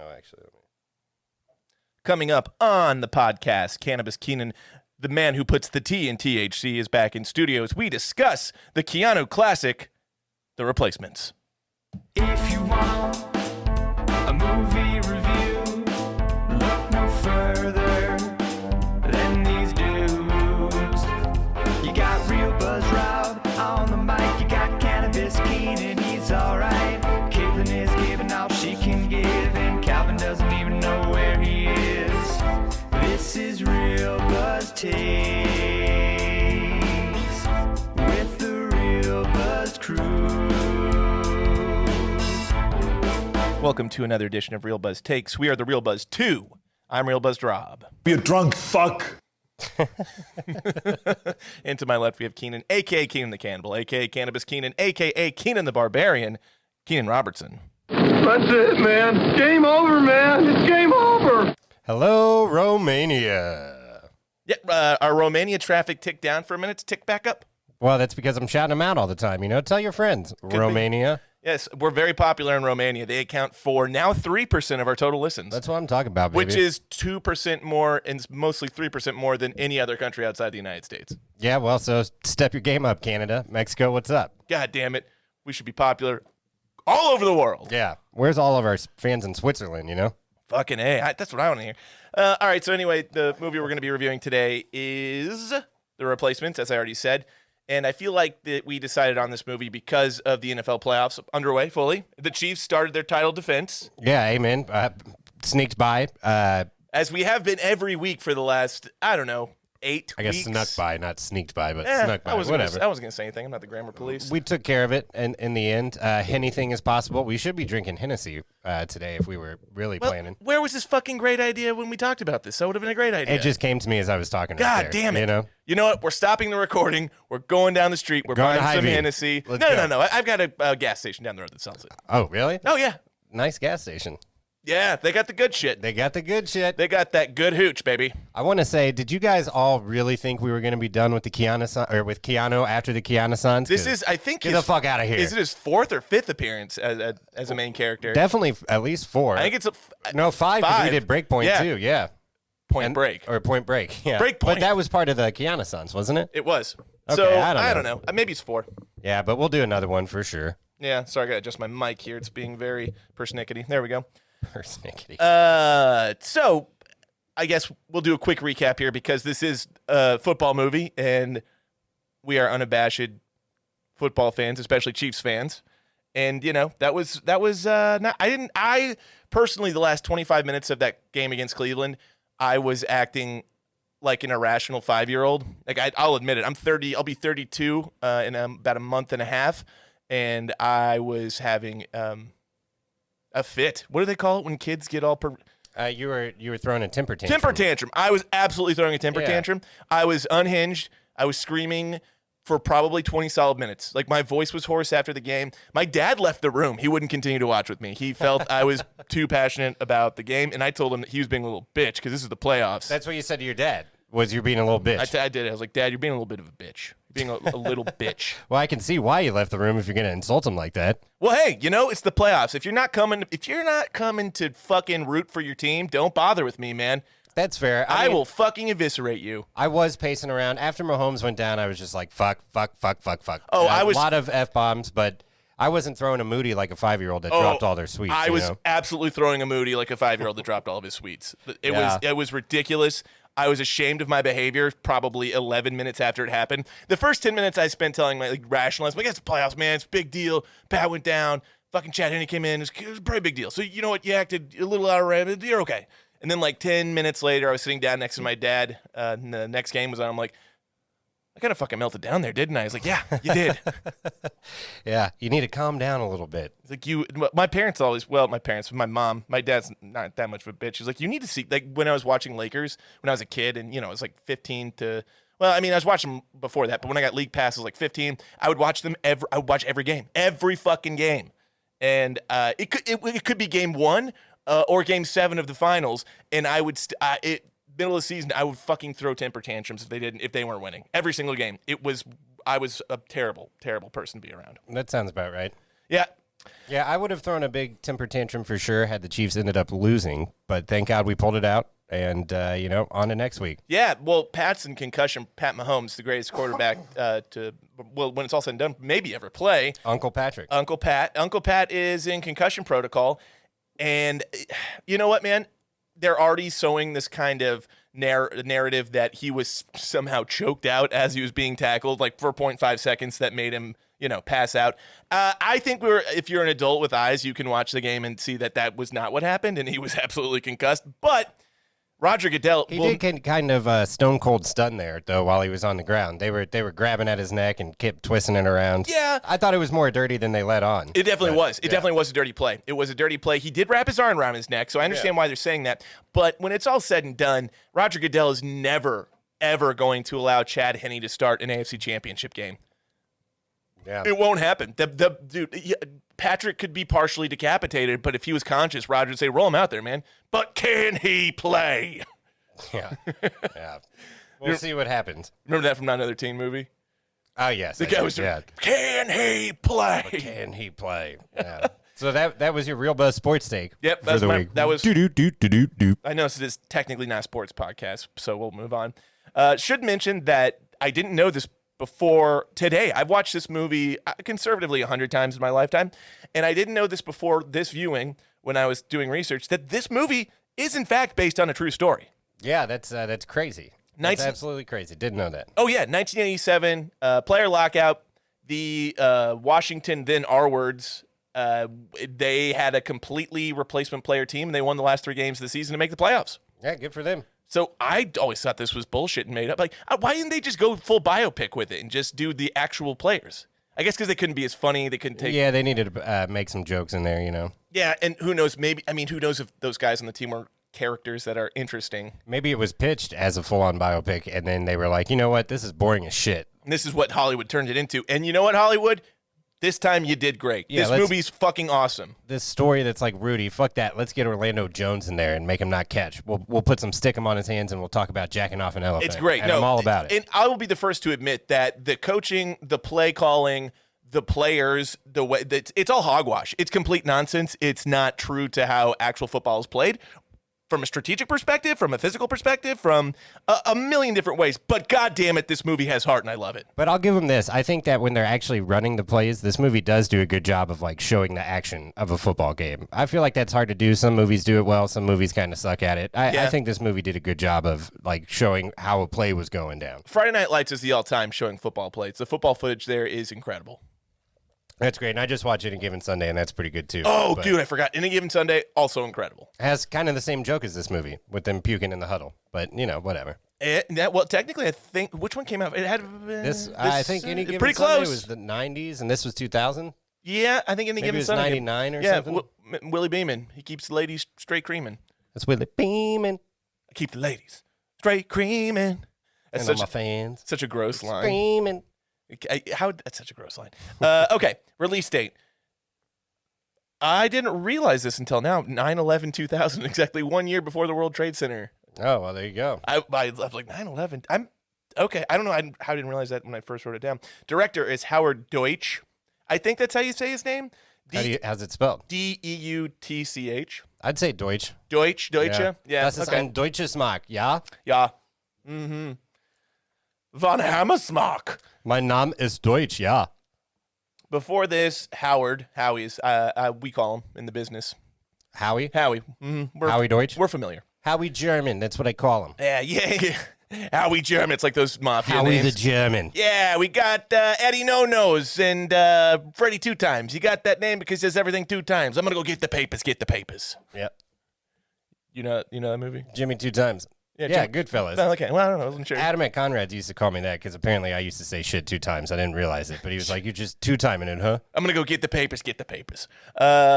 Oh, actually, Coming up on the podcast, Cannabis Keenan, the man who puts the T in THC, is back in studio as we discuss the Keanu classic, The Replacements. If you want a movie review, look no further than these dudes. You got Real Buzz Rob on the mic, you got Cannabis Keenan, he's alright. Caitlin is giving all she can give, and Calvin doesn't even know where he is. This is Real Buzz Takes with the Real Buzz crew. Welcome to another edition of Real Buzz Takes. We are the Real Buzz 2. I'm Real Buzz Rob. Be a drunk fuck. And to my left, we have Keenan, a.k.a. Keenan the Cannibal, a.k.a. Cannabis Keenan, a.k.a. Keenan the Barbarian, Keenan Robertson. That's it, man. Game over, man. It's game over. hello, Romania. Yeah, our Romania traffic ticked down for a minute to tick back up. Well, that's because I'm shouting them out all the time. You know, tell your friends. Romania. Yes, we're very popular in Romania. They account for now 3% of our total listens. That's what I'm talking about, baby. Which is 2% more and mostly 3% more than any other country outside the United States. Yeah, well, so step your game up, Canada. Mexico, what's up? God damn it. We should be popular all over the world. Yeah. Where's all of our fans in Switzerland, you know? Fucking A. That's what I want to hear. All right, so anyway, the movie we're going to be reviewing today is The Replacements, as I already said. And I feel like that we decided on this movie because of the NFL playoffs underway fully. The Chiefs started their title defense. Yeah, amen. Sneaked by. As we have been every week for the last, 8 I guess weeks. snuck by, not sneaked by, but snuck by. I wasn't Whatever. going to say anything. I'm not the grammar police. We took care of it in the end. Anything is possible. We should be drinking Hennessy today if we were really planning. Where was this fucking great idea when we talked about this? That would have been a great idea. It just came to me as I was talking. God right there, damn it. You know? You know what? We're stopping the recording. We're going down the street. We're Going to buying some Hy-Vee. Hennessy. Let's go. No. I've got a gas station down the road that sells it. Oh, really? Oh, yeah. Nice gas station. Yeah, they got the good shit. They got the good shit. They got that good hooch, baby. I want to say, did you guys all really think we were going to be done with the with Keanu after the Keanu-sons? This is, I think, Get the fuck out of here. Is it his 4th or 5th appearance as a main character? Definitely at least 4. I think it's No, 5 because we did Breakpoint too. Yeah. Point Break. Or Point Break. Yeah. Breakpoint. But that was part of the Keanu-sons, wasn't it? It was. Okay, So, I don't know. Maybe it's 4. Yeah, but we'll do another one for sure. Yeah, sorry, I got to adjust my mic here. It's being very persnickety. There we go. Persnickety. So I guess we'll do a quick recap here because this is a football movie and we are unabashed football fans, especially Chiefs fans. And that was not. I personally, the last 25 minutes of that game against Cleveland, I was acting like an irrational 5-year-old. Like I'll admit it. I'm 30. I'll be 32 in about a month and a half, and I was having a fit. What do they call it when kids get all you were throwing a temper tantrum. Temper tantrum. I was absolutely throwing a temper tantrum. I was unhinged. I was screaming for probably 20 solid minutes. Like my voice was hoarse after the game. My dad left the room. He wouldn't continue to watch with me. He felt I was too passionate about the game, and I told him that he was being a little bitch because this is the playoffs. That's what you said to your dad. Was you being a little bitch? I did it. I was like, Dad, you're being a little bit of a bitch. You're being a little bitch. Well, I can see why you left the room if you're going to insult him like that. Well, hey, it's the playoffs. If you're not coming to fucking root for your team, don't bother with me, man. That's fair. I will fucking eviscerate you. I was pacing around. After Mahomes went down, I was just like, fuck. Oh, I was... A lot of F-bombs, but I wasn't throwing a Moody like a 5-year-old that dropped all their sweets. I was absolutely throwing a Moody like a 5-year-old that dropped all of his sweets. It was ridiculous. I was ashamed of my behavior probably 11 minutes after it happened. The first 10 minutes I spent telling my rationalizing, it's the playoffs, man. It's a big deal. Pat went down. Fucking Chad Henne came in. It was a pretty big deal. So you know what? You acted a little out of rhythm. You're okay. And then like 10 minutes later, I was sitting down next to my dad. And the next game was on. I'm like, I kind of fucking melted down there, didn't I? He's like, yeah, you did. Yeah, you need to calm down a little bit. It's like my mom, my dad's not that much of a bitch. She's like, you need to see, like when I was watching Lakers when I was a kid and, it was like 15 to, well, I mean, I was watching them before that, but when I got league passes like 15, I would watch every game, every fucking game. And it could be game 1 or game 7 of the finals. And I would, middle of the season, I would fucking throw temper tantrums if they weren't winning. Every single game. I was a terrible, terrible person to be around. That sounds about right. Yeah. Yeah, I would have thrown a big temper tantrum for sure had the Chiefs ended up losing, but thank God we pulled it out. And, on to next week. Yeah, well, Pat's in concussion. Pat Mahomes, the greatest quarterback when it's all said and done, maybe ever play. Uncle Patrick. Uncle Pat is in concussion protocol. And you know what, man? They're already sowing this kind of narrative that he was somehow choked out as he was being tackled, like 4.5 seconds that made him, pass out. I think if you're an adult with eyes, you can watch the game and see that was not what happened, and he was absolutely concussed. But Roger Goodell. He did get kind of stone cold stun there, though, while he was on the ground. They were grabbing at his neck and kept twisting it around. Yeah. I thought it was more dirty than they let on. It definitely was. It definitely was a dirty play. It was a dirty play. He did wrap his arm around his neck, so I understand why they're saying that. But when it's all said and done, Roger Goodell is never, ever going to allow Chad Henne to start an AFC Championship game. Yeah. It won't happen. Patrick could be partially decapitated, but if he was conscious, Roger would say, roll him out there, man. But can he play? Yeah. We'll see what happens. Remember that from Not Another Teen movie? Oh, yes. The guy was, can he play? But can he play? Yeah. So that was your Real Buzz Sports Take. Yep. for the week. That was. Do. I know this is technically not a sports podcast, so we'll move on. Should mention that I didn't know this before today. I've watched this movie conservatively 100 times in my lifetime, and I didn't know this before this viewing when I was doing research, that this movie is in fact based on a true story. Yeah, that's crazy. That's absolutely crazy. Didn't know that. Oh, yeah, 1987, player lockout. The Washington, then R-Words, they had a completely replacement player team, and they won the last 3 games of the season to make the playoffs. Yeah, good for them. So I always thought this was bullshit and made up. Like, why didn't they just go full biopic with it and just do the actual players? I guess because they couldn't be as funny. They couldn't take. Yeah, they needed to make some jokes in there, Yeah, and who knows? Who knows if those guys on the team were characters that are interesting. Maybe it was pitched as a full-on biopic, and then they were like, you know what? This is boring as shit. And this is what Hollywood turned it into. And you know what, Hollywood? This time you did great. Yeah, this movie's fucking awesome. This story that's like, Rudy, fuck that. Let's get Orlando Jones in there and make him not catch. We'll put some stickum on his hands, and we'll talk about jacking off an elephant. It's great. And I'm all about it. And I will be the first to admit that the coaching, the play calling, the players, the way it's all hogwash. It's complete nonsense. It's not true to how actual football is played. From a strategic perspective, from a physical perspective, from a million different ways. But God damn it, this movie has heart, and I love it. But I'll give them this. I think that when they're actually running the plays, this movie does do a good job of like showing the action of a football game. I feel like that's hard to do. Some movies do it well. Some movies kind of suck at it. I think this movie did a good job of like showing how a play was going down. Friday Night Lights is the all-time showing football plays. The football footage there is incredible. That's great. And I just watched Any Given Sunday, and that's pretty good too. Oh, dude, I forgot. Any Given Sunday, also incredible. Has kind of the same joke as this movie with them puking in the huddle. But, whatever. Well, technically, I think, which one came out? It had this. I think Any Given pretty Sunday close. was the 90s, and this was 2000. Yeah, I think Any Maybe Given it was Sunday. 99 or something. Willie Beeman. He keeps the ladies straight creaming. That's Willie Beeman. I keep the ladies straight creaming. That's And all my fans. such a gross line. Screaming. That's such a gross line. Okay, release date. I didn't realize this until now. 9/11/2000, exactly 1 year before the World Trade Center. Oh, well, there you go. I was like 9/11. I'm okay. I don't know how I didn't realize that when I first wrote it down. Director is Howard Deutsch. I think that's how you say his name. How's it spelled? Deutsch. I'd say Deutsch. Deutsch. Yeah. Das ist ein deutsches Mark, ja? Yeah. Mm-hmm. Von Hammersmark. Mein Name ist Deutsch, ja. Before this, Howie's, we call him in the business. Howie? Howie. Mm-hmm. Howie Deutsch? We're familiar. Howie German, that's what I call him. Yeah. Howie German. It's like those mafia Howie names. the German. Yeah, we got Eddie No Nose and Freddie 2 times. You got that name because he says everything 2 times. I'm gonna go get the papers. Yep. You know that movie? Jimmy 2 times. Yeah, Goodfellas. Okay, well, I don't know. I wasn't sure. Adam at Conrad's used to call me that because apparently I used to say shit 2 times. I didn't realize it, but he was like, "You just 2-timing it, huh?" I'm gonna go get the papers.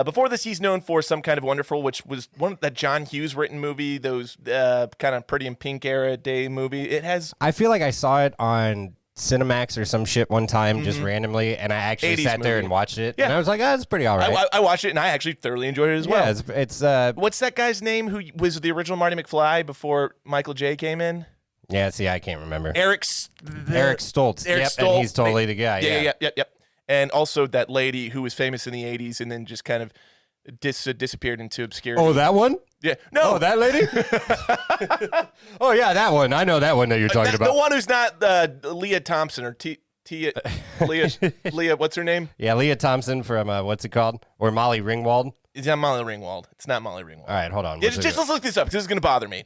Before this, he's known for Some Kind of Wonderful, which was that John Hughes written movie. Those kind of Pretty in Pink era day movie. It has. I feel like I saw it on Cinemax or some shit one time just randomly, and I actually 80s sat there movie. and watched it, Yeah. and I was like, "Oh, it's pretty all right." I watched it and I actually thoroughly enjoyed it as well. Yeah, it's What's that guy's name who was the original Marty McFly before Michael J came in? yeah. See, I can't remember. Eric Stoltz. Eric Yep, Stoltz. and he's totally the guy. Yeah. Yep. and also that lady who was famous in the 80s and then just kind of disappeared into obscurity. Oh, that one? Yeah. No. Oh, that lady? Oh, yeah, that one. I know that one that you're talking about. The one who's not Leah Thompson or Leah, what's her name? Yeah, Leah Thompson from, what's it called? Or Molly Ringwald. It's not Molly Ringwald. It's not Molly Ringwald. All right, hold on. Let's look this up because this is going to bother me.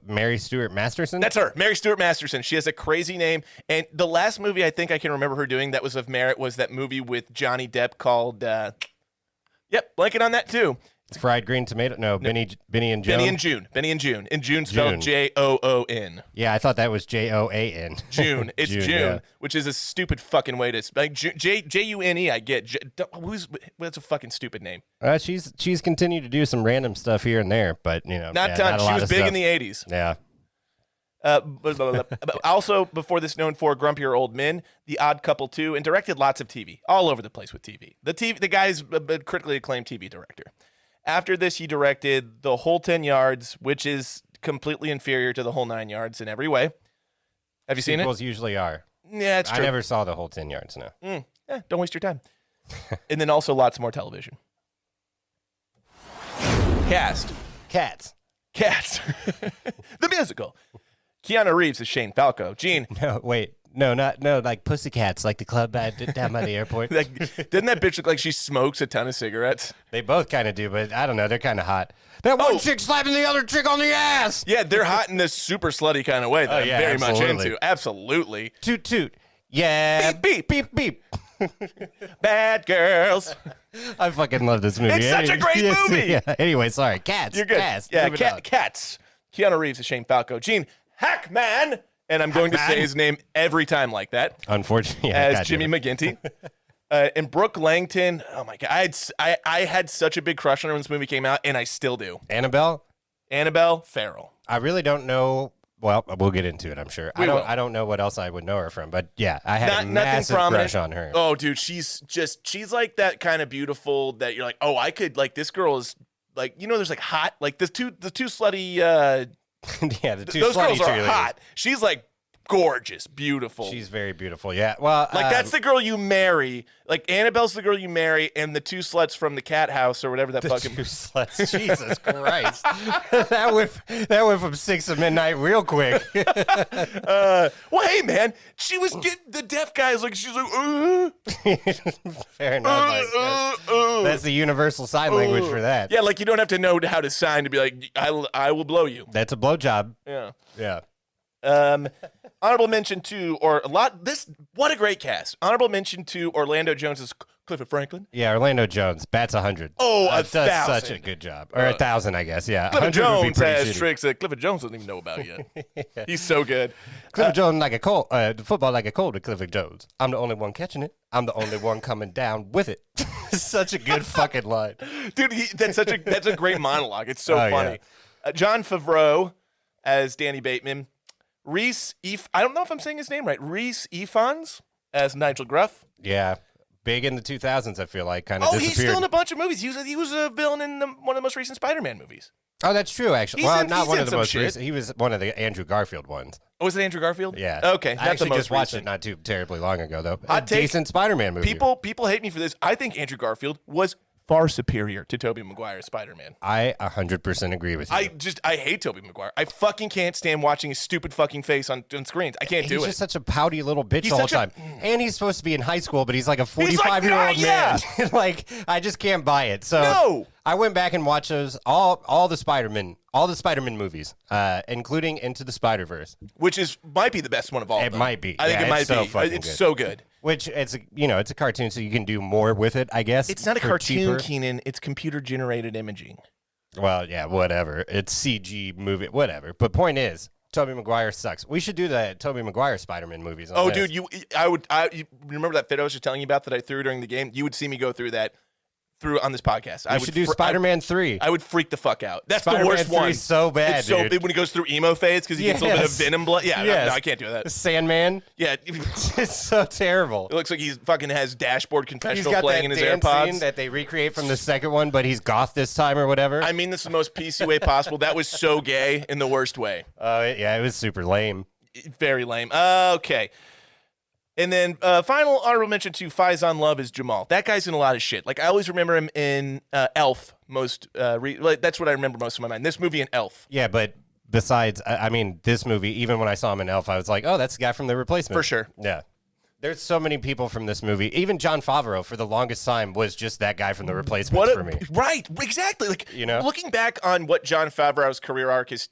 Mary Stuart Masterson? That's her, Mary Stuart Masterson. She has a crazy name. And the last movie I think I can remember her doing that was of merit was that movie with Johnny Depp called, blanking on that too. Fried green tomato? No, Benny and Joan. Benny and June. Benny and June. And June spelled Joon. Yeah, I thought that was Joan. June. It's June, yeah. which is a stupid fucking way to like June. I get. That's a fucking stupid name. She's continued to do some random stuff here and there, but Not ton. She was big in the 80s. Yeah. Also, before this, known for Grumpier Old Men, The Odd Couple 2, and directed lots of TV, all over the place with TV. The guy's a critically acclaimed TV director. After this, he directed The Whole 10 Yards, which is completely inferior to The Whole 9 Yards in every way. Have you seen it? Sequels usually are. Yeah, it's true. I never saw The Whole 10 Yards, no. Don't waste your time. And then also lots more television. Cast. Cats. The musical. Keanu Reeves is Shane Falco. Gene. No, wait. No, like Pussycats, like the club down by the airport. Didn't that bitch look like she smokes a ton of cigarettes? They both kind of do, but I don't know. They're kind of hot. That one chick slapping the other chick on the ass. Yeah, they're hot in this super slutty kind of way that I'm very much into. Absolutely. Toot, toot. Yeah. Beep, beep, beep, beep. Bad girls. I fucking love this movie. It's such a great movie. Yeah. Anyway, sorry. Cats. You're good. Cats. Yeah, Cats. Keanu Reeves is Shane Falco. Gene Hackman. And I'm going to say his name every time like that. Unfortunately, as Jimmy McGinty. And Brooke Langton. Oh my God, I had such a big crush on her when this movie came out, and I still do. Annabelle Farrell. I really don't know. Well, we'll get into it, I'm sure. I don't know what else I would know her from, but yeah, I had a massive crush on her. Oh, dude, she's like that kind of beautiful that you're like, oh, I could like this girl is like, there's like hot, like the two slutty. Yeah, the two those slutty girls are cheerleaders. hot. She's like gorgeous, beautiful. She's very beautiful. Yeah. Well, like that's the girl you marry. Like Annabelle's the girl you marry, and the two sluts from the cat house or whatever that the fucking two sluts. Jesus Christ. that went from 6 to midnight real quick. Well, hey man, she was getting the deaf guys like she's like Fair enough. That's the universal sign language for that. Yeah, like you don't have to know how to sign to be like I will blow you. That's a blowjob. Yeah. Yeah. Honorable mention to what a great cast. Honorable mention to Orlando Jones's Clifford Franklin. Yeah, Orlando Jones bats 100. Oh, does 1,000. such a good job. Or 1,000, I guess. Yeah, Clifford 100 would be Jones pretty has shitty. tricks that Clifford Jones doesn't even know about yet. He's so good. Clifford Jones like a cold, football like a cold to Clifford Jones. I'm the only one catching it. I'm the only one coming down with it. Such a good fucking line, dude. That's a great monologue. It's so funny. Yeah. John Favreau as Danny Bateman. I don't know if I'm saying his name right. Reese Ifans as Nigel Gruff. Yeah, big in the 2000s. I feel like kind of. Oh, he's still in a bunch of movies. He was a villain in one of the most recent Spider-Man movies. Oh, that's true. Actually, not one of the most recent. He was one of the Andrew Garfield ones. Oh, was it Andrew Garfield? Yeah. Okay. I actually just watched recent. it not too terribly long ago, though. Hot a take. Decent Spider-Man movie. People hate me for this. I think Andrew Garfield was far superior to Tobey Maguire's Spider-Man. I 100% agree with you. I hate Tobey Maguire. I fucking can't stand watching his stupid fucking face on screens. I can't do it. He's just such a pouty little bitch the whole time. And he's supposed to be in high school, but he's like a 45-year-old man. Like, I just can't buy it. So I went back and watched those all the Spider-Man movies, including Into the Spider-Verse, which might be the best one of all. It might be. I think it might be. It's so good. Which it's a cartoon, so you can do more with it, I guess. It's not a cartoon, cheaper. Keenan. It's computer generated imaging. Well, yeah, whatever. It's CG movie, whatever. But point is, Tobey Maguire sucks. We should do the Tobey Maguire Spider-Man movies. Dude, you remember that fit I was just telling you about that I threw during the game? You would see me go through that. On this podcast. I should do Spider-Man 3. I would freak the fuck out. That's Spider-Man the worst 3 one. Is so bad, dude. When he goes through emo phase because he gets a little bit of venom blood. Yeah, no, I can't do that. Sandman. Yeah. It's so terrible. It looks like he's fucking has Dashboard Confessional playing in his AirPods. Scene that they recreate from the second one, but he's goth this time or whatever. I mean this the most PC way possible. That was so gay in the worst way. Yeah, it was super lame. Very lame. Okay. And then final honorable mention to Faizon Love is Jamal. That guy's in a lot of shit. Like I always remember him in Elf. That's what I remember most of my mind. This movie and Elf. Yeah, but besides, I mean, this movie, even when I saw him in Elf, I was like, oh, that's the guy from The Replacement. For sure. Yeah. There's so many people from this movie. Even Jon Favreau, for the longest time, was just that guy from The Replacement for me. Right, exactly. Like, you know, looking back on what Jon Favreau's career arc has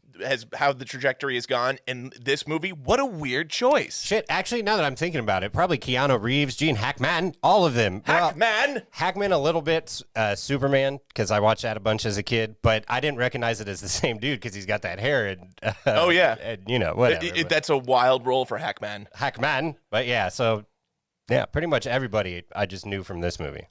how the trajectory has gone in this movie, what a weird choice. Shit, actually, now that I'm thinking about it, probably Keanu Reeves, Gene Hackman, all of them. Hackman a little bit, Superman, because I watched that a bunch as a kid, but I didn't recognize it as the same dude because he's got that hair and oh yeah, and, you know, whatever. That's a wild role for Hackman. But yeah, so yeah, pretty much everybody I just knew from this movie.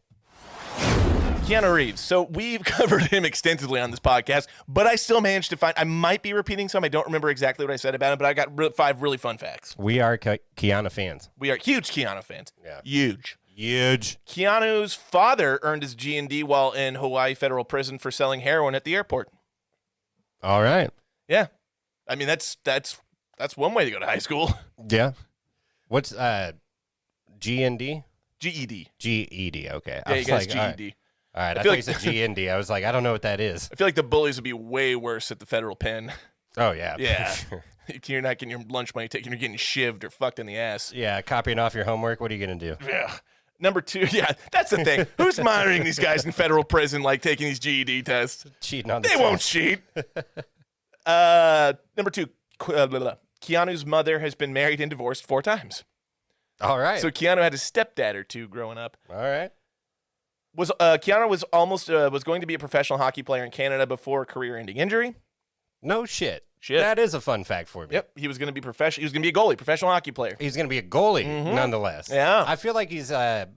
Keanu Reeves. So we've covered him extensively on this podcast, but I still managed to find, I might be repeating some. I don't remember exactly what I said about him, but I got 5 really fun facts. We are Keanu fans. We are huge Keanu fans. Yeah. Huge. Keanu's father earned his GED while in Hawaii federal prison for selling heroin at the airport. All right. Yeah. I mean, that's one way to go to high school. Yeah. What's GND? GED. GED, okay. Yeah, you guys GED. All right, I thought you said GND. I was like, I don't know what that is. I feel like the bullies would be way worse at the federal pen. Oh, yeah. Yeah. Sure. You're not getting your lunch money taken. You're getting shivved or fucked in the ass. Yeah, copying off your homework. What are you going to do? Yeah. Number 2, yeah, that's the thing. Who's monitoring these guys in federal prison, like taking these GED tests? Cheating on the They test. won't cheat. Number 2, Keanu's mother has been married and divorced 4 times. All right. So Keanu had a stepdad or 2 growing up. All right. Keanu was almost was going to be a professional hockey player in Canada before a career-ending injury. No shit. Shit. That is a fun fact for me. Yep, he was going to be professional. He was going to be a goalie, professional hockey player. He's going to be a goalie, nonetheless. Yeah. I feel like he's. I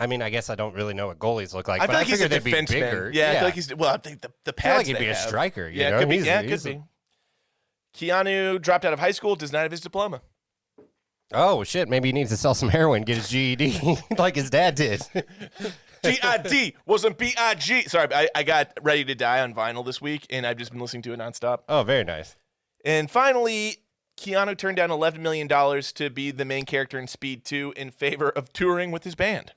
mean, I guess I don't really know what goalies look like. I feel like he's a they'd be defenseman. bigger. Yeah, I feel like he's. Well, I think the pads. I feel like he'd they be a have. striker. You Yeah, know? could be. He's- Could he's be. Keanu dropped out of high school. Does not have his diploma. Oh shit! Maybe he needs to sell some heroin, get his GED, like his dad did. GID wasn't BIG. Sorry, I got Ready to Die on vinyl this week, and I've just been listening to it nonstop. Oh, very nice. And finally, Keanu turned down $11 million to be the main character in Speed 2 in favor of touring with his band.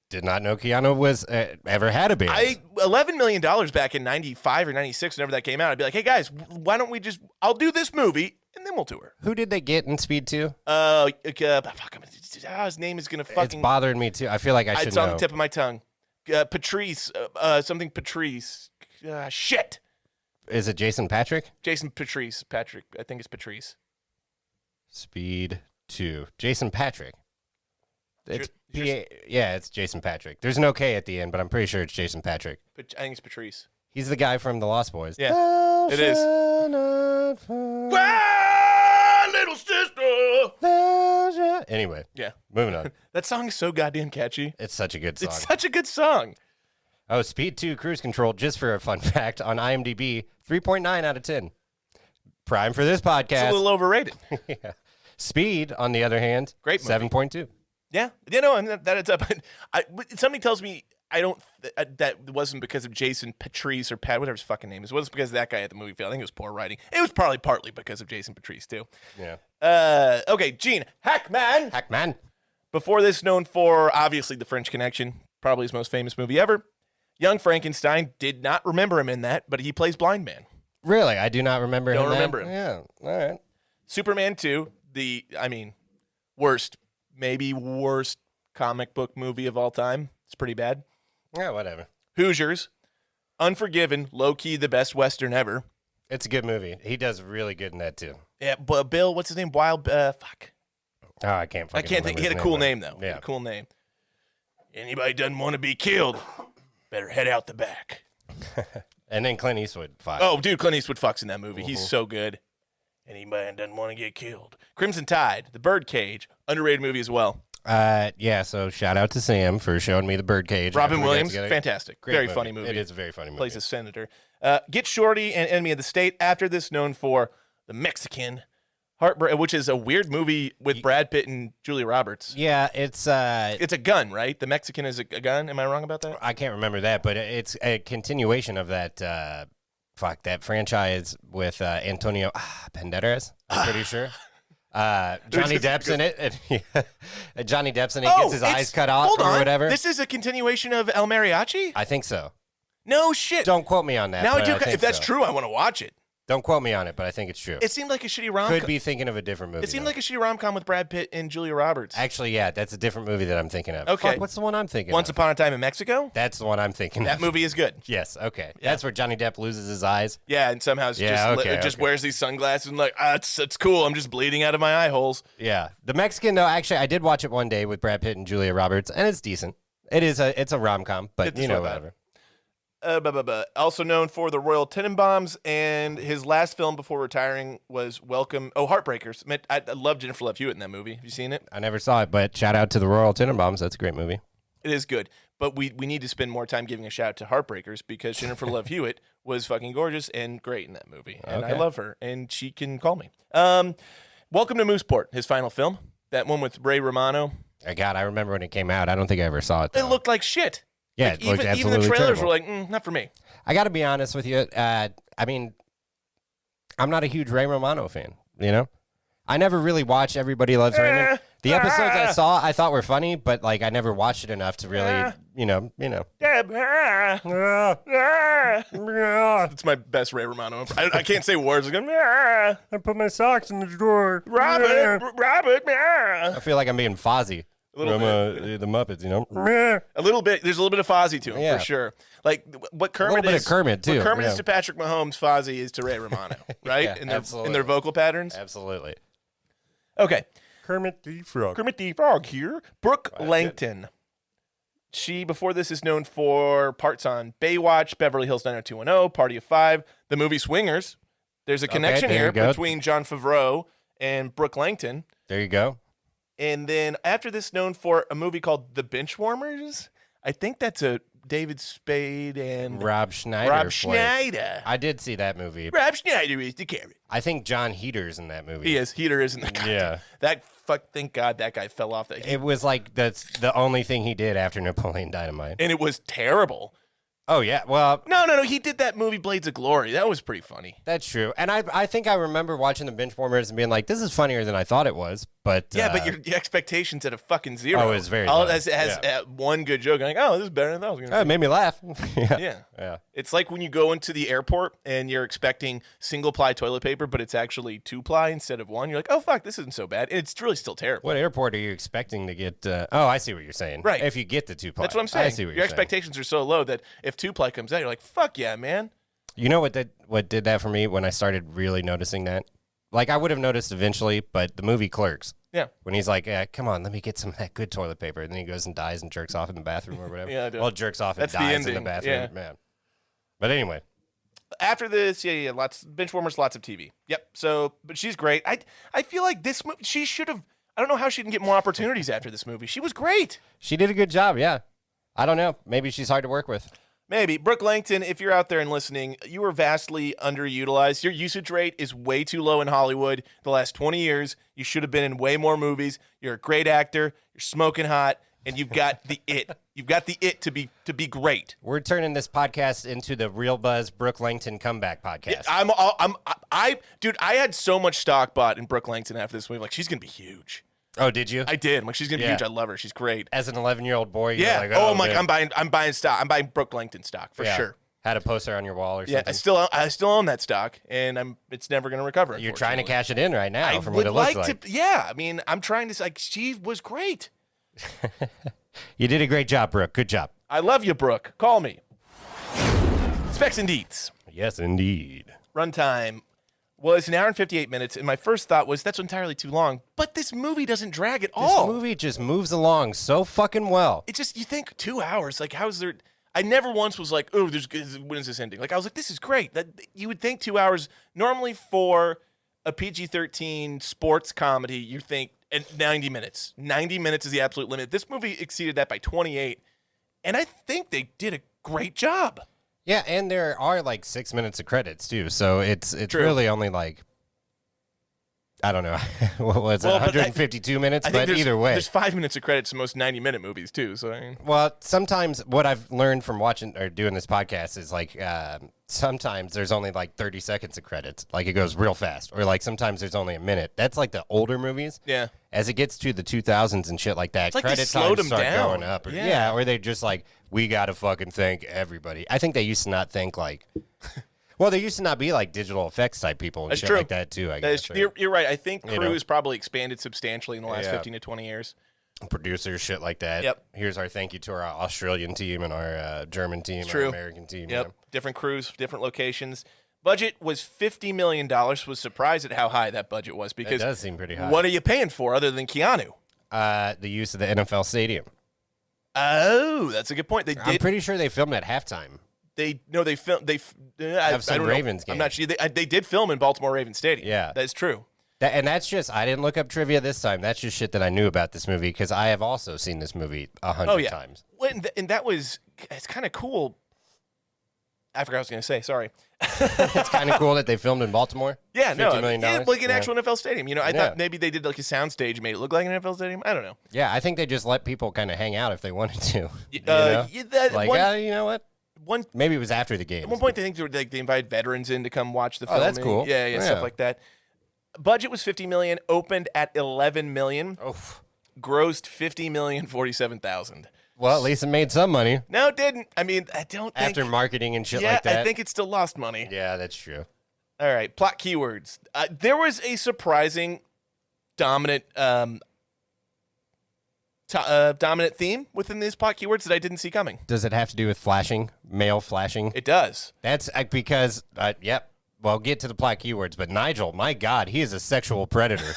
Did not know Keanu was ever had a band. $11 million back in 95 or 96, whenever that came out, I'd be like, hey guys, why don't we I'll do this movie and then we'll tour. Who did they get in Speed 2? His name is going to fucking. It's bothering me too. I feel like I should It's know. on the tip of my tongue. Patrice, something Patrice. Shit. Is it Jason Patrick? Jason Patrice. Patrick. I think it's Patrice. Speed 2. Jason Patrick. It's You're- yeah, it's Jason Patrick. There's no K at the end, but I'm pretty sure it's Jason Patrick. I think it's Patrice. He's the guy from The Lost Boys. Yeah, it is. Little sister. Anyway, Yeah. moving on. That song is so goddamn catchy. It's such a good song. It's such a good song. Oh, Speed 2 Cruise Control, just for a fun fact, on IMDb, 3.9 out of 10. Prime for this podcast. It's a little overrated. Yeah. Speed, on the other hand, Great movie. 7.2. Yeah. And that adds up. Somebody tells me that wasn't because of Jason Patrice or Pat, whatever his fucking name is. It wasn't because of that guy at the movie field. I think it was poor writing. It was probably partly because of Jason Patrice, too. Yeah. Okay, Gene Hackman. Hackman. Before this, known for, obviously, The French Connection, probably his most famous movie ever. Young Frankenstein, did not remember him in that, but he plays Blind Man. Really? I do not remember him. Don't remember him. Yeah. All right. Superman 2, worst comic book movie of all time. It's pretty bad. Yeah, whatever. Hoosiers, Unforgiven, low-key the best Western ever. It's a good movie. He does really good in that, too. Yeah, but Bill, what's his name? Fuck. Oh, I can't I can't think. He had a cool name, though. He had Yeah. a cool name. Anybody doesn't want to be killed, better head out the back. And then Clint Eastwood fought. Oh, dude, Clint Eastwood fucks in that movie. He's so good. Anybody doesn't want to get killed. Crimson Tide, The Birdcage, underrated movie as well. Yeah, so shout out to Sam for showing me The Birdcage. Robin after we got Williams, together. fantastic. Great Very funny movie. It is a very funny movie. Plays a senator. Get Shorty and Enemy of the State. After this, known for The Mexican, which is a weird movie with Brad Pitt and Julia Roberts. Yeah, it's It's a gun, right? The Mexican is a gun. Am I wrong about that? I can't remember that, but it's a continuation of that that franchise with Antonio Banderas, I'm pretty sure. Johnny Depp's in it. And Johnny Depp's in it. Gets his eyes cut off hold or on. whatever. This is a continuation of El Mariachi? I think so. No shit. Don't quote me on that. Now I but do. think If that's so. true, I want to watch it. Don't quote me on it, but I think it's true. It seemed like a shitty rom-com. Could be thinking of a different movie. It seemed though. like a shitty rom-com with Brad Pitt and Julia Roberts. Actually, yeah, that's a different movie that I'm thinking of. Okay. Fuck, what's the one I'm thinking Once of? Upon a Time in Mexico? That's the one I'm thinking That of. movie is good. Yes, okay. That's where Johnny Depp loses his eyes. Yeah, and somehow just wears these sunglasses and like, it's cool. I'm just bleeding out of my eye holes. Yeah. The Mexican, though, actually, I did watch it one day with Brad Pitt and Julia Roberts, and it's decent. It's a rom-com, but It's you know, not bad. whatever. Also known for the Royal Tenenbaums, and his last film before retiring was Heartbreakers. I love Jennifer Love Hewitt in that movie. Have you seen it? I never saw it, but shout out to the Royal Tenenbaums. That's a great movie. It is good, but we need to spend more time giving a shout out to Heartbreakers because Jennifer Love Hewitt was fucking gorgeous and great in that movie, and I Okay. love her, and she can call me. Welcome to Mooseport, his final film, that one with Ray Romano. God, I remember when it came out. I don't think I ever saw it, though. It looked like shit. Yeah, Like, it looked even absolutely the trailers terrible. were like, not for me. I got to be honest with you. I mean, I'm not a huge Ray Romano fan, you know? I never really watched Everybody Loves Raymond. The episodes I saw, I thought were funny, but like I never watched it enough to really, you know. That's my best Ray Romano. I can't say words. I put my socks in the drawer. Robert. I feel like I'm being Fozzie from the Muppets, you know? A little bit. There's a little bit of Fozzie to him Yeah. for sure. Like what Kermit little bit is. of Kermit, too, What Kermit is yeah. to Patrick Mahomes, Fozzie is to Ray Romano, right? Yeah, in absolutely. their vocal patterns. Absolutely. Okay. Kermit the Frog. Kermit the Frog here. Brooke Langton. She, before this, is known for parts on Baywatch, Beverly Hills 90210, Party of Five, the movie Swingers. There's a connection there here you go. between John Favreau and Brooke Langton. There you go. And then after this, known for a movie called The Benchwarmers. I think that's a David Spade and Rob Schneider. Rob flick. Schneider. I did see that movie. Rob Schneider is the carrot. I think John Heater's in that movie. He is. Heater isn't the guy. Yeah. Thank God that guy fell off that. It was like that's the only thing he did after Napoleon Dynamite. And it was terrible. Oh, yeah. Well, No. He did that movie Blades of Glory. That was pretty funny. that's true. And I think I remember watching the Benchwarmers and being like, this is funnier than I thought it was. But Yeah, but your expectations at a fucking zero. Oh, it's very All low. has Yeah. one good joke. Like, oh, this is better than that was going to be. it made me laugh. yeah. Yeah. Yeah. It's like when you go into the airport and you're expecting single-ply toilet paper, but it's actually two-ply instead of one. You're like, oh, fuck, this isn't so bad. And it's really still terrible. What airport are you expecting to get? Oh, I see what you're saying. Right. If you get the two-ply. That's what I'm saying. I see what Your you're saying. expectations are so low that if two-ply comes out, you're like, fuck yeah, man. You know what did that for me when I started really noticing that? Like, I would have noticed eventually, but the movie Clerks. Yeah. When he's like, come on, let me get some of that good toilet paper. And then he goes and dies and jerks off in the bathroom or whatever. Yeah, I do. Well, jerks off and That's the dies in the ending, bathroom. yeah. Man. But anyway. After this, yeah, lots Benchwarmers, lots of TV. Yep. So, but she's great. I feel like this movie, she should have. I don't know how she didn't get more opportunities after this movie. She was great. She did a good job, yeah. I don't know. Maybe she's hard to work with. Maybe. Brooke Langton, if you're out there and listening, you are vastly underutilized. Your usage rate is way too low in Hollywood. The last 20 years, you should have been in way more movies. You're a great actor. You're smoking hot, and you've got the it. You've got the it to be great. We're turning this podcast into the Real Buzz Brooke Langton comeback podcast. Dude, I had so much stock bought in Brooke Langton after this movie. Like, she's gonna be huge. Oh, did you? I did. I'm like, she's gonna be Yeah. huge. I love her. She's great. As an 11-year-old boy, you're Yeah. like, I'm like, man. I'm buying stock. I'm buying Brooke Langton stock for Yeah. sure. Had a poster on your wall or Yeah, something. I still own that stock, and it's never gonna recover. You're trying to unfortunately. cash it in right now I from would what it looks like like. to. Yeah, I mean, I'm trying to. Like, she was great. You did a great job, Brooke. Good job. I love you, Brooke. Call me. Specs and deets. Yes, indeed. Runtime was an hour and 58 minutes, and my first thought was that's entirely too long. But this movie doesn't drag at This all. movie just moves along so fucking well. It just, you think 2 hours, like, how's there? I never once was like, oh, when is this ending? Like, I was like, this is great. That you would think 2 hours. Normally for a PG-13 sports comedy, you think 90 minutes. 90 minutes is the absolute limit. This movie exceeded that by 28, and I think they did a great job. Yeah, and there are like 6 minutes of credits too, so it's True. really only like, I don't know, what was it, Well, but 152 minutes? I think But there's, either way, there's 5 minutes of credits in most 90-minute movies too. So I mean, well, sometimes what I've learned from watching or doing this podcast is like sometimes there's only like 30 seconds of credits. Like it goes real fast. Or like sometimes there's only a minute. That's like the older movies. Yeah. As it gets to the 2000s and shit like that, like they credit slowed times them start down. going up. Or, Yeah. or they just like, we got to fucking thank everybody. I think they used to not think like, well, they used to not be like digital effects type people and That's shit true. like that too, I guess. You're right. I think You know. crews probably expanded substantially in the last Yeah. 15 to 20 years. Producers, shit like that. Yep. Here's our thank you to our Australian team and our German team, True. our American team. Yep. Yeah. Different crews, different locations. Budget was $50 million. Was surprised at how high that budget was It because does seem pretty high. what are you paying for other than Keanu? The use of the NFL stadium. Oh, that's a good point. They I'm did. pretty sure they filmed at halftime. They filmed. I some don't know. Ravens I'm game. not sure. They did film in Baltimore Ravens Stadium. Yeah. That's true. And that's just, I didn't look up trivia this time. That's just shit that I knew about this movie because I have also seen this movie 100 Oh yeah. times. Well, and that was it's kind of cool. I forgot what I was going to say. Sorry. It's kind of cool that they filmed in Baltimore. Yeah, no, $50 million. yeah, like an Yeah. actual NFL stadium. You know, I Yeah. thought maybe they did like a soundstage, made it look like an NFL stadium. I don't know. Yeah, I think they just let people kind of hang out if they wanted to. You Uh, know? yeah, that- Like, one- you know what? One Maybe it was after the game. At one point, they think they invited veterans in to come watch the film. Oh, that's cool. Yeah, Yeah. stuff like that. Budget was $50 million. Opened at $11 million. Oof. Grossed $50,047,000. Well, at least it made some money No, it didn't. I mean, I don't think. after marketing and shit yeah, like that. I think it still lost money. Yeah, that's true. All right, plot keywords. There was a surprising dominant dominant theme within these plot keywords that I didn't see coming. Does it have to do with flashing? Male flashing? It does. That's because, yep. Well, get to the plot keywords, but Nigel, my God, he is a sexual predator.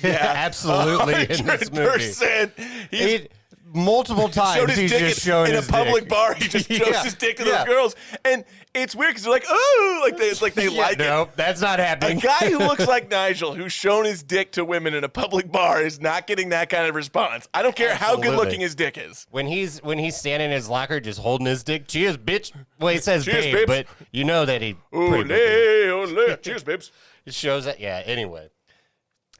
Yeah, absolutely in this movie. 100%. He's Multiple showed times his he's dick just showing in a his public dick. bar. He just shows Yeah, his dick to yeah. those girls, and it's weird because they're like, "Oh," like they like it. Nope, that's not A happening. guy who looks like Nigel, who's shown his dick to women in a public bar, is not getting that kind of response. I don't care how good Absolutely. looking his dick is. When he's standing in his locker just holding his dick, cheers, bitch. Well, he says Cheers, babe, babes. but you know that he Ole, pretty much ole. Cheers, babes. it shows that. Yeah. Anyway,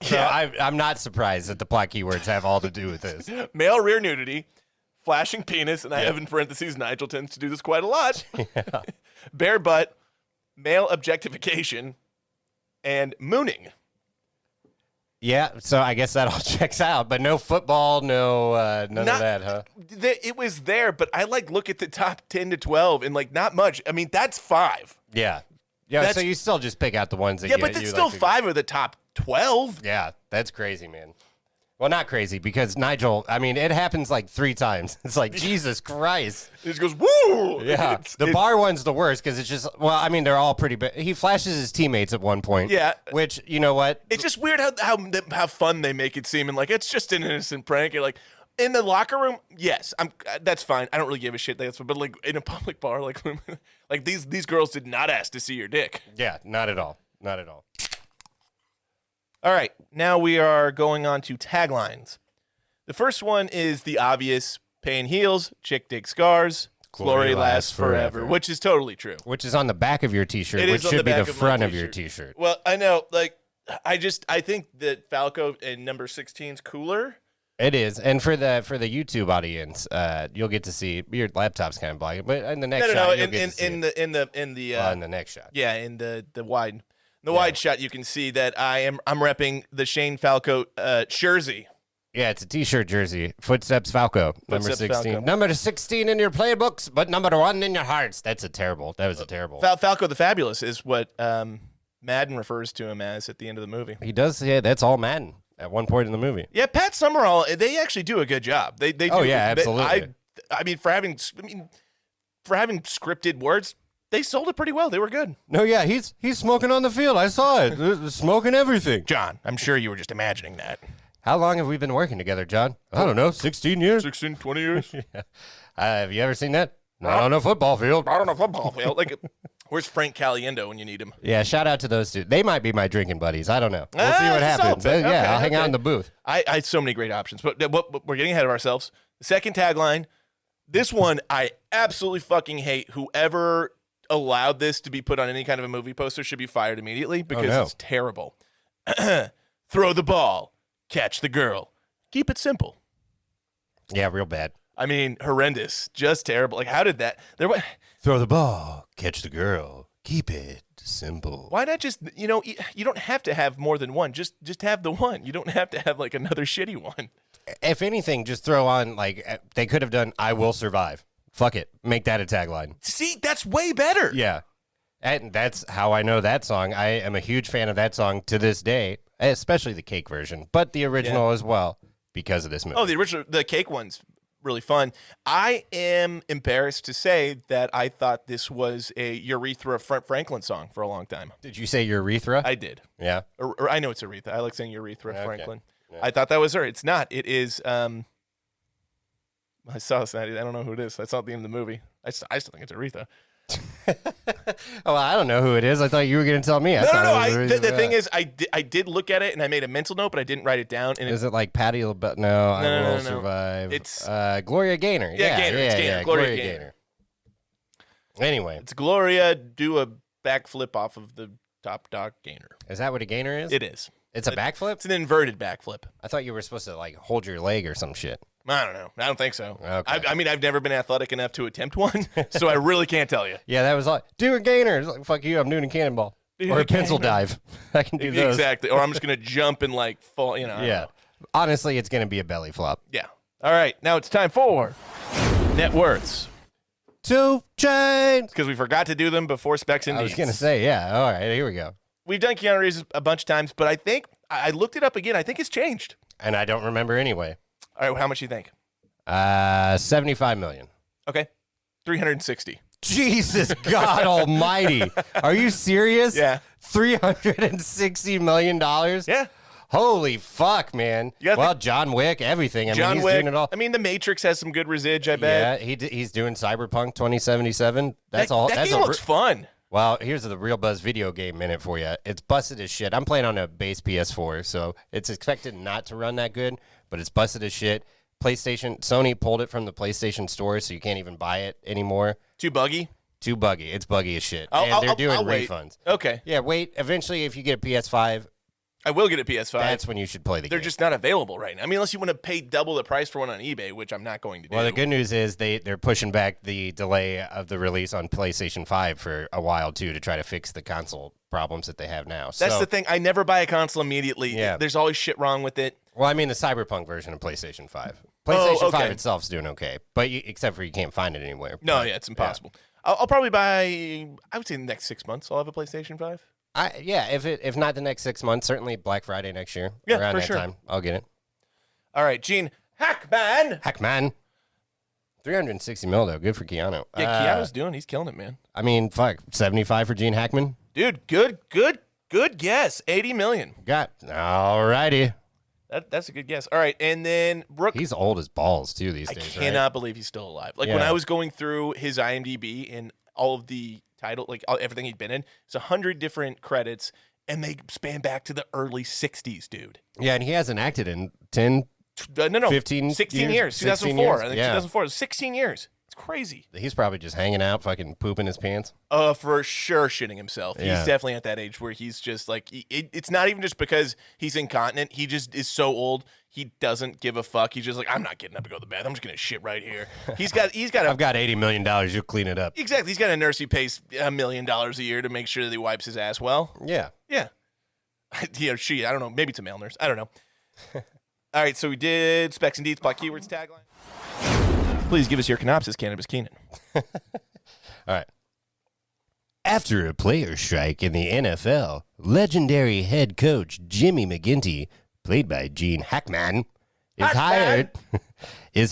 so Yeah. I'm not surprised that the plot keywords have all to do with this. Male rear nudity, flashing penis, and I Yeah. have in parentheses, Nigel tends to do this quite a lot. Bare butt, male objectification, and mooning. Yeah. So I guess that all checks out, but no football, no none Not- of that, huh? It was there, but I look at the top 10 to 12 and not much. I mean, that's 5. Yeah. Yeah. That's- So you still just pick out the ones that Yeah, you, but you it's still like to- 5 of the top 12. Yeah, that's crazy, man. Well, not crazy because Nigel, I mean, it happens like 3 times. It's like, Jesus Christ. He just goes, woo! Yeah. The bar one's the worst because it's just, well, I mean, they're all pretty big. He flashes his teammates at one point. Yeah. Which, you know what? It's just weird how fun they make it seem, and it's just an innocent prank. You're like, in the locker room, yes, that's fine. I don't really give a shit. But in a public bar, these girls did not ask to see your dick. Yeah, not at all. Not at all. All right, now we are going on to taglines. The first one is the obvious: pain heals, chick dig scars, glory lasts forever, which is totally true. Which is on the back of your T-shirt, It which is on should the be the back of my front of your t-shirt. T-shirt. Well, I know, I think that Falco in number 16 is cooler. It is, and for the YouTube audience, you'll get to see your laptop's kind of blocking, but in the next shot, No, you'll in get to see in it. the In the next shot. yeah, in the wide. The wide shot, you can see that I'm repping the Shane Falco jersey. Yeah, it's a T-shirt jersey. Footsteps Falco, number Footsteps 16. Falco. Number 16 in your playbooks, but number 1 in your hearts. That was a terrible. Falco the Fabulous is what Madden refers to him as at the end of the movie. He does, yeah, that's all Madden at one point in the movie. Yeah, Pat Summerall, they actually do a good job. They do. Oh, yeah, absolutely. I mean, for having scripted words, they sold it pretty well. They were good. No, yeah, he's smoking on the field. I saw it. Smoking everything. John, I'm sure you were just imagining that. How long have we been working together, John? I don't know, 16 years? 16, 20 years. Have you ever seen that? Not on a football field. I don't know football field. Where's Frank Caliendo when you need him? Yeah, shout out to those two. They might be my drinking buddies. I don't know. We'll see Ah, what it's a happens. salt. Okay, I'll hang out okay. in the booth. I had so many great options, but we're getting ahead of ourselves. The second tagline, this one I absolutely fucking hate. Whoever allowed this to be put on any kind of a movie poster should be fired immediately because no. it's terrible. Throw the ball, catch the girl. Keep it simple. Yeah, real bad. I mean, horrendous, just terrible. How did that? Throw the ball, catch the girl, Keep it simple. Why not just, you know, you don't have to have more than one. Just have the one. You don't have to have like another shitty one. If anything, just throw on, like, they could have done I Will Survive. Fuck it. Make that a tagline. See, that's way better. Yeah. And that's how I know that song. I am a huge fan of that song to this day, especially the Cake version, but the original as well because of this movie. Oh, the Cake one's really fun. I am embarrassed to say that I thought this was a Urethra Franklin song for a long time. Did you say urethra? I did. Yeah. Or I know it's Aretha. I like saying Urethra Franklin. Yeah. I thought that was her. It's not. It is. I saw this. I don't know who it is. That's not the name of the movie. I still think it's Aretha. Oh, I don't know who it is. I thought you were going to tell me. No. The thing is, I did look at it and I made a mental note, but I didn't write it down. And is it like Patty LaBelle? No, I No. Will Survive. It's Gloria Gaynor. Yeah, Gaynor. It's Gaynor. Gloria Gaynor. Anyway, it's Gloria do a backflip off of the Top Dog Gaynor. is that what a gainer is? It is. It's a backflip? It's an inverted backflip. I thought you were supposed to like hold your leg or some shit. I don't know. I don't think so. Okay. I mean, I've never been athletic enough to attempt one, so I really can't tell you. Yeah, that was like, do a gainer. It's like, fuck you, I'm doing a cannonball. Do Or a a pencil gainer. dive. I can do those. Exactly. Or I'm just going to jump and like fall, you know. I don't Yeah. know. Honestly, it's going to be a belly flop. Yeah. All right. Now it's time for net worths. 2 Chainz. Because we forgot to do them before Specs and I was Needs. going to say, yeah. All right, here we go. We've done Keanu Reeves a bunch of times, but I think I looked it up again. I think it's changed. And I don't remember anyway. All right. Well, how much do you think? 75 million. Okay. 360. Jesus God almighty. Are you serious? Yeah. $360 million? Yeah. Holy fuck, man. You gotta Well, John Wick, everything. I John mean, he's Wick. doing it all. I mean, The Matrix has some good residge, I bet. Yeah, he's doing Cyberpunk 2077. That's that, all. That that's game looks fun. Well, here's the Real Buzz video game minute for you. It's busted as shit. I'm playing on a base PS4, so it's expected not to run that good, but it's busted as shit. Sony pulled it from the PlayStation Store, so you can't even buy it anymore. Too buggy? Too buggy. It's buggy as shit. I'll And they're doing wait. refunds. Okay. Yeah, wait. Eventually, if you get a PS5, I will get a PS5. that's when you should play the They're game. just not available right now. I mean, unless you want to pay double the price for one on eBay, which I'm not going to do. Well, the good news is they're pushing back the delay of the release on PlayStation 5 for a while, too, to try to fix the console problems that they have now. That's the thing. I never buy a console immediately. Yeah. There's always shit wrong with it. Well, I mean the Cyberpunk version of PlayStation 5. PlayStation okay. 5 itself's doing okay, but except for you can't find it anywhere. No, But, yeah, it's impossible. I'll probably buy, I would say in the next 6 months, I'll have a PlayStation 5. If not the next 6 months, certainly Black Friday next year. Yeah, around for that sure. time, I'll get it. All right, Gene Hackman. Heck, man. 360 mil, though. Good for Keanu. Yeah, Keanu's he's killing it, man. I mean, fuck. 75 for Gene Hackman? Dude, good guess. 80 million. All righty. That's a good guess. All right, and then Brooke. He's old as balls, too, these I days, cannot believe he's still alive. Like when Yeah. I was going through his IMDb and all of the title, like everything he'd been in, it's 100 different credits, and they span back to the early 60s, dude. Yeah, and he hasn't acted in 10. No, 15 16 years? years. 16 2004. years? I think Yeah. 2004. 16 years. It's crazy. He's probably just hanging out, fucking pooping his pants. For sure shitting himself. Yeah. He's definitely at that age where he's just like, it's not even just because he's incontinent. He just is so old. He doesn't give a fuck. He's just like, I'm not getting up to go to the bathroom. I'm just going to shit right here. He's got I've got $80 million. You'll clean it up. exactly. He's got a nurse who pays $1 million a year to make sure that he wipes his ass well. Yeah. Yeah. He or she, I don't know. Maybe it's a male nurse. I don't know. All right. So we did Specs and Deeds, plot keywords, tagline. Please give us your synopsis, Cannabis Keenan. All right. After a player strike in the NFL, legendary head coach Jimmy McGinty, played by Gene Hackman, is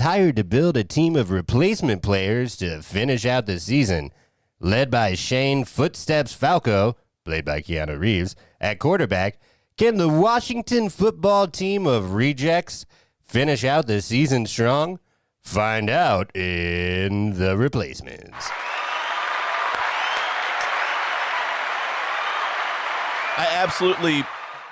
hired to build a team of replacement players to finish out the season. Led by Shane Footsteps Falco, played by Keanu Reeves, at quarterback, can the Washington football team of rejects finish out the season strong? Find out in The Replacements. I absolutely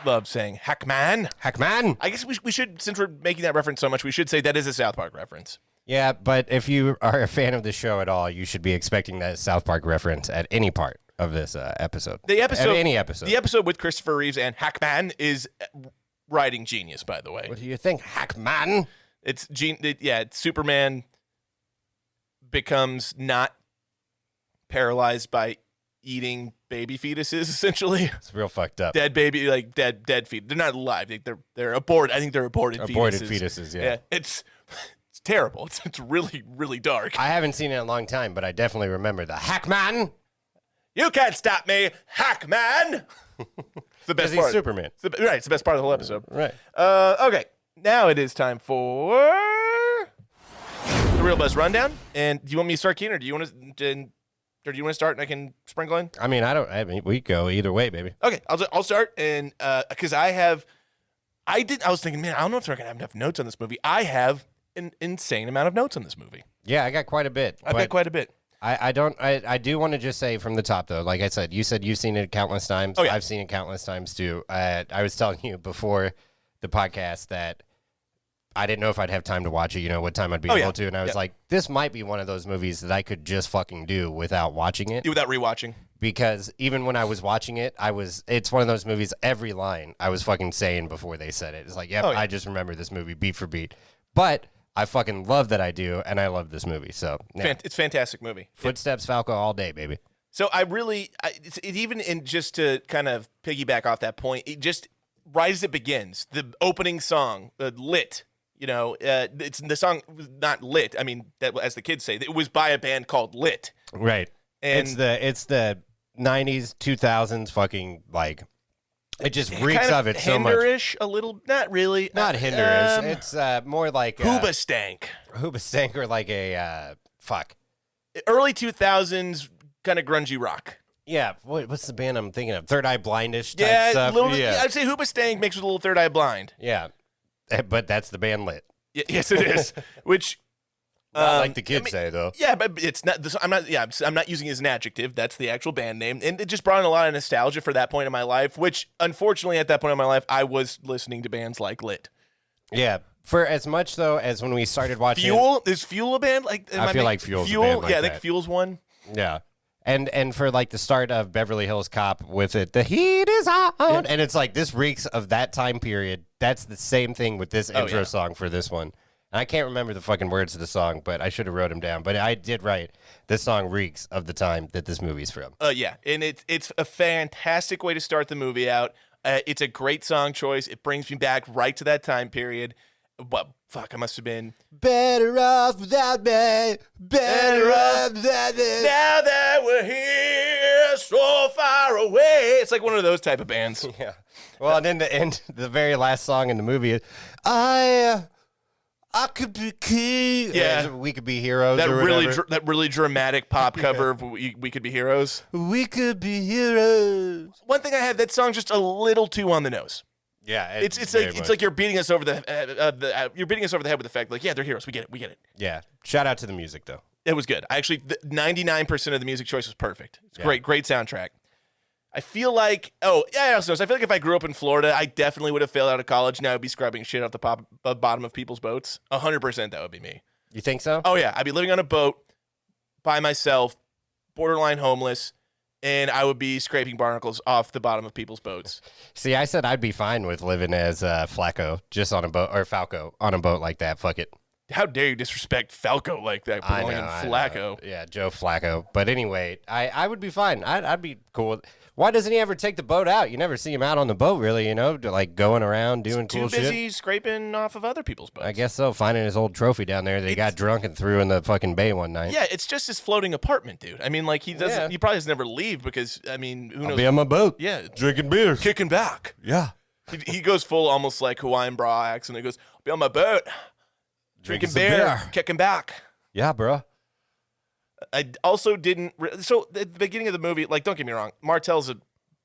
love saying Hackman. Hackman! I guess we should, since we're making that reference so much, we should say that is a South Park reference. Yeah, but if you are a fan of the show at all, you should be expecting that South Park reference at any part of this episode. The episode, At any episode. The episode with Christopher Reeves and Hackman is writing genius, by the way. What do you think, Hackman? It's Superman becomes not paralyzed by eating baby fetuses, essentially. It's real fucked up. Dead baby, like dead feet. They're not alive. They're aborted. I think they're aborted fetuses. Aborted fetuses, yeah. It's terrible. It's really, really dark. I haven't seen it in a long time, but I definitely remember the Hackman. You can't stop me, Hackman. It's the best He's part. Superman. It's the best part of the whole episode. Right. Okay, now it is time for the Real Buzz Rundown. And do you want me to start, Keen, or do you want to start and I can sprinkle in? I mean, we go either way, baby. Okay, I'll start, and because I was thinking, man, I don't know if they're gonna have enough notes on this movie. I have an insane amount of notes on this movie. Yeah, I got quite a bit. I've got quite a bit. I do want to just say from the top, though, like I said you've seen it countless times. Oh, yeah. I've seen it countless times, too. I was telling you before the podcast that I didn't know if I'd have time to watch it, what time I'd be able to. And I was like, this might be one of those movies that I could just fucking do without watching it. Without rewatching. Because even when I was watching it, it's one of those movies, every line I was fucking saying before they said it. It's like, I just remember this movie beat for beat. But I fucking love that I do, and I love this movie. So it's a fantastic movie. Footsteps, Falco all day, baby. So even just to kind of piggyback off that point, it just right as it begins, the opening song, Lit. It's the song was not lit. I mean, that as the kids say, it was by a band called Lit. Right. And it's the 90s, 2000s fucking like. It just reeks of it so much. Hinderish, a little, not really. Not hinderish. It's more like Hoobastank. Hoobastank, or like a early 2000s kind of grungy rock. Yeah, what's the band I'm thinking of? Third Eye Blindish type Yeah, stuff. I'd say Hoobastank mixed with a little Third Eye Blind. Yeah, but that's the band Lit. Yes, it is. Which. Not like the kids say, though. Yeah, but it's not. I'm not using it as an adjective. That's the actual band name, and it just brought in a lot of nostalgia for that point in my life. Which, unfortunately, at that point in my life, I was listening to bands like Lit. Yeah, for as much though as when we started watching. Fuel is Fuel a band? Like I feel like Fuel's a band like yeah, I that. think Fuel's one. Yeah. And for like the start of Beverly Hills Cop with it, the heat is on, and it's like this reeks of that time period. That's the same thing with this intro song for this one. And I can't remember the fucking words of the song, but I should have wrote them down. But I did write, this song reeks of the time that this movie's from. Yeah, and it's a fantastic way to start the movie out. It's a great song choice. It brings me back right to that time period. But fuck, I must have been better off without me. Better off without me. Now that we're here, so far away. It's like one of those type of bands. Yeah. Well, and then the very last song in the movie is, I could be key. Yeah, we could be heroes. That or that really dramatic pop cover of we could be heroes. We could be heroes. One thing I had, that song just a little too on the nose. Yeah, it's like you're beating us over the head with the fact like, yeah, they're heroes. We get it. Yeah. Shout out to the music though. It was good. 99% of the music choice was perfect. It's great soundtrack. I feel like, I feel like if I grew up in Florida, I definitely would have failed out of college. Now I'd be scrubbing shit off the bottom of people's boats. 100% that would be me. You think so? Oh, yeah. I'd be living on a boat by myself, borderline homeless, and I would be scraping barnacles off the bottom of people's boats. See, I said I'd be fine with living as Flacco, just on a boat, or Falco, on a boat like that. Fuck it. How dare you disrespect Falco like that? I know, Flacco. Yeah, Joe Flacco. But anyway, I would be fine. I'd be cool. Why doesn't he ever take the boat out? You never see him out on the boat, really, to like going around doing cool shit. Too busy scraping off of other people's boats. I guess so. Finding his old trophy down there that he got drunk and threw in the fucking bay one night. Yeah, it's just his floating apartment, dude. I mean, like he doesn't. Yeah. He probably doesn't ever leave because who knows? I'll be on my boat. Yeah, drinking beer, kicking back. Yeah. He goes full almost like Hawaiian bra accent. He goes, I'll be on my boat, drinking beer, kicking back. Yeah, bro. I also didn't. So at the beginning of the movie, like, don't get me wrong, Martell's a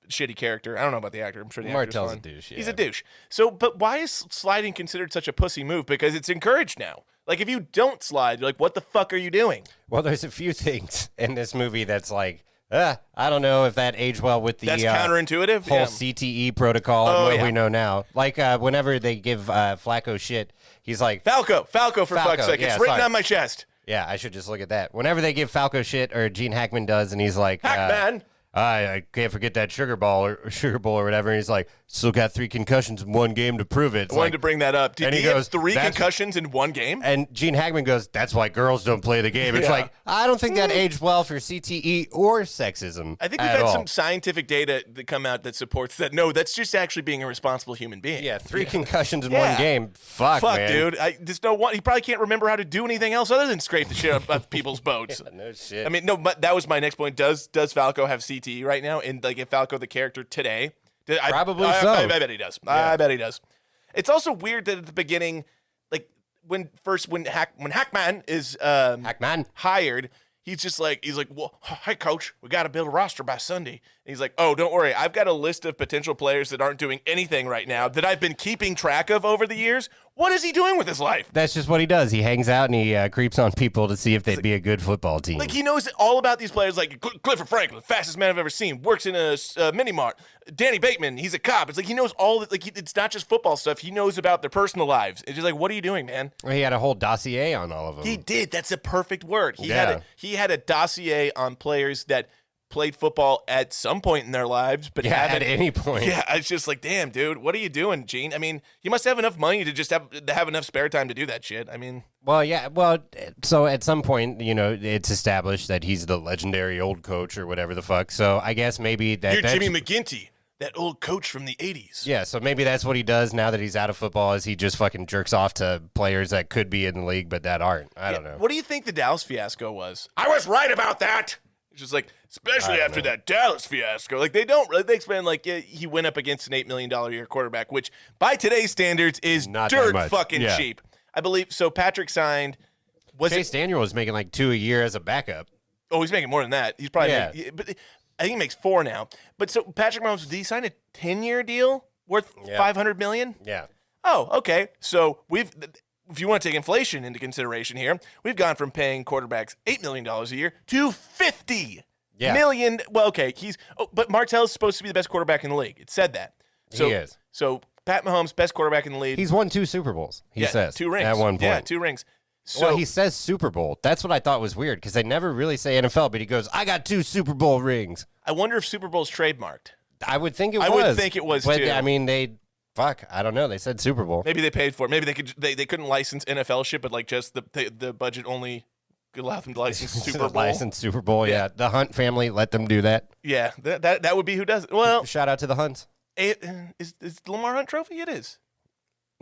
shitty character. I don't know about the actor. I'm sure the actor's Martell's fine. a douche. Yeah. He's a douche. So, but why is sliding considered such a pussy move? Because it's encouraged now. Like, if you don't slide, you're like, what the fuck are you doing? Well, there's a few things in this movie that's like, I don't know if that aged well with the that's counterintuitive whole CTE protocol and what we know now. Like, whenever they give Flacco shit, he's like, Falco, for fuck's sake. It's written on my chest. Yeah, I should just look at that. Whenever they give Falco shit, or Gene Hackman does, and he's like, Hackman. I can't forget that sugar bowl or whatever. And he's like, still got 3 concussions in one game to prove it. It's I wanted like, to bring that up. Did and he he have goes, 3 "That's- concussions in one game? And Gene Hackman goes, that's why girls don't play the game. It's Yeah. like, I don't think that aged well for CTE or sexism. I think we've at had all. some scientific data that come out that supports that. No, that's just actually being a responsible human being. Yeah, 3 concussions in Yeah. one game. Fuck, man. dude. There's no one. He probably can't remember how to do anything else other than scrape the shit up of people's boats. No shit. I mean, no, but that was my next point. Does Falco have CTE right now? And like, if Falco the character today, Probably I so. I bet he does. I bet he does. It's also weird that at the beginning, like when Hackman is Hackman. hired, he's like, well, hey coach, we got to build a roster by Sunday. And he's like, oh, don't worry, I've got a list of potential players that aren't doing anything right now that I've been keeping track of over the years. What is he doing with his life? That's just what he does. He hangs out and he creeps on people to see if they'd be a good football team. Like, he knows all about these players, like Clifford Franklin, fastest man I've ever seen, works in a mini mart. Danny Bateman, he's a cop. It's like he knows all, it's not just football stuff. He knows about their personal lives. It's just like, what are you doing, man? He had a whole dossier on all of them. He did. That's a perfect word. He Yeah. had a dossier on players that played football at some point in their lives, but Yeah, haven't at any point. Yeah, it's just like, damn, dude, what are you doing, Gene? I mean, you must have enough money to just have enough spare time to do that shit. I mean, Well, yeah. Well, so at some point, it's established that he's the legendary old coach or whatever the fuck. So I guess maybe you're that's Jimmy McGinty, that old coach from the 80s. yeah. So maybe that's what he does now that he's out of football. Is he just fucking jerks off to players that could be in the league but that aren't? I don't know. What do you think the Dallas fiasco was? I was right about that. It's just like, especially after that Dallas fiasco. Like, they explain, like, he went up against an $8 million a year quarterback, which by today's standards is Not that dirt much. fucking Yeah. cheap. I believe. So Patrick signed. Chase Daniel was making like 2 a year as a backup. Oh, he's making more than that. He's probably but I think he makes 4 now. But so Patrick Mahomes, did he sign a 10-year deal worth $500 million? Yeah. Oh, okay. So if you want to take inflation into consideration here, we've gone from paying quarterbacks $8 million a year to $50 million. Well, okay, but Martell's supposed to be the best quarterback in the league. It said that. So, He is. So Pat Mahomes, best quarterback in the league. He's won 2 Super Bowls. He says 2 rings at one point. Yeah, 2 rings. So Well, he says Super Bowl. That's what I thought was weird because they never really say NFL, but he goes, I got 2 Super Bowl rings. I wonder if Super Bowl's trademarked. I would think it I was. would think it was, but, too. I mean, I don't know. They said Super Bowl. Maybe they paid for it. Maybe they couldn't license NFL shit, but like just the budget only could allow them to license Super Bowl. License Super Bowl, yeah. The Hunt family, let them do that. Yeah, that would be who does it. Well, Shout out to the Hunts. is the Lamar Hunt Trophy? It is.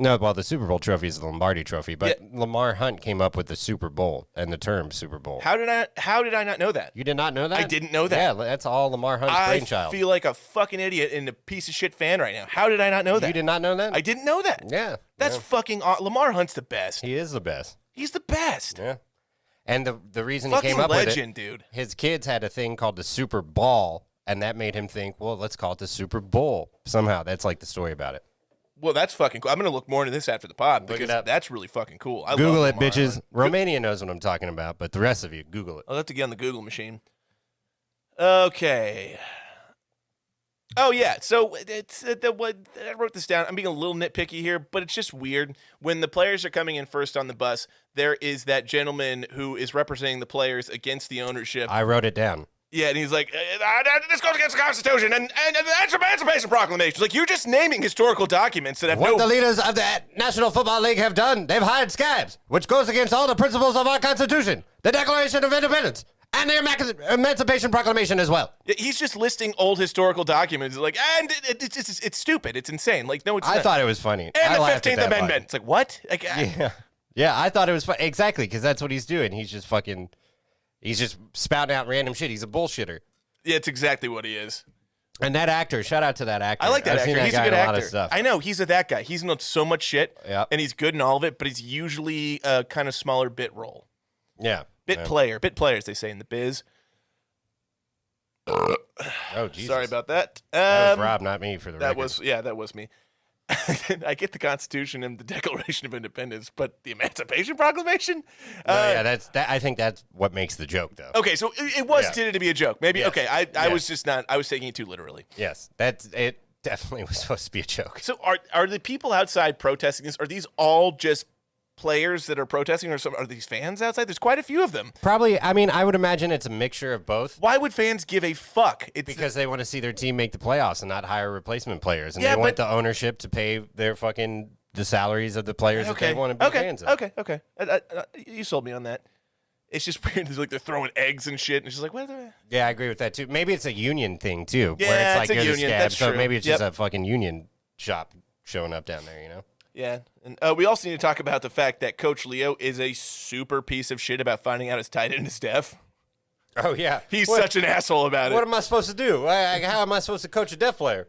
No, well, the Super Bowl trophy is the Lombardi Trophy, but Lamar Hunt came up with the Super Bowl and the term Super Bowl. How did I not know that? You did not know that? I didn't know that. Yeah, that's all Lamar Hunt's brainchild. I feel like a fucking idiot and a piece of shit fan right now. How did I not know that? You did not know that? I didn't know that. Yeah. That's yeah. fucking Lamar Hunt's the best. He is the best. He's the best. Yeah. And the reason Fucking he came up legend, with it, dude. his kids had a thing called the Super Ball, and that made him think, well, let's call it the Super Bowl. Somehow, that's like the story about it. Well, that's fucking cool. I'm gonna look more into this after the pod Look it because up. that's really fucking cool. I Google love it, Lamar bitches. Hunt. Romania knows what I'm talking about, but the rest of you, Google it. I'll have to get on the Google machine. Okay. Oh yeah, so it's what I wrote this down. I'm being a little nitpicky here, but it's just weird when the players are coming in first on the bus. There is that gentleman who is representing the players against the ownership. I wrote it down. Yeah, and he's like, this goes against the Constitution and the Emancipation Proclamation. Like, you're just naming historical documents that have What no... the leaders of the National Football League have done, they've hired scabs, which goes against all the principles of our Constitution, the Declaration of Independence, and the Emancipation Proclamation as well. He's just listing old historical documents. Like, and it's stupid. It's insane. Like, no, it's I not. thought it was funny. And I the laughed at 15th that Amendment. part. It's like, what? Like, Yeah, I thought it was funny. Exactly, because that's what he's doing. He's just fucking, he's just spouting out random shit. He's a bullshitter. Yeah, it's exactly what he is. And that actor, shout out to that actor. I like that I've actor. Seen that He's guy a good in actor. A lot of stuff. I know. He's that guy. He's in so much shit, Yep. and he's good in all of it, but he's usually a kind of smaller bit role. Yeah. Bit yeah. players, they say in the biz. Oh, Jesus. Sorry about that. That was Rob, not me, for the That record. that was me. I get the Constitution and the Declaration of Independence, but the Emancipation Proclamation? No, yeah, I think that's what makes the joke, though. Okay, so it was Yeah. intended to be a joke. Maybe, Yes. okay, I Yes. was just not, I was taking it too literally. Yes, it definitely was supposed to be a joke. So are the people outside protesting this, are these all just players that are protesting, or are these fans outside? There's quite a few of them. Probably, I mean, I would imagine it's a mixture of both. Why would fans give a fuck? It's Because they want to see their team make the playoffs and not hire replacement players. And Yeah, they want but- the ownership to pay their the salaries of the players that they want to be fans of. Okay. You sold me on that. It's just weird. It's like they're throwing eggs and shit. And it's just like, what? Yeah, I agree with that too. Maybe it's a union thing too. Yeah, where it's like it's a you're the union. scab, That's so true. maybe it's just Yep. a fucking union shop showing up down there, you know? Yeah. And we also need to talk about the fact that Coach Leo is a super piece of shit about finding out his tight end is deaf. Oh, yeah. He's such an asshole about What it. am I supposed to do? How am I supposed to coach a deaf player?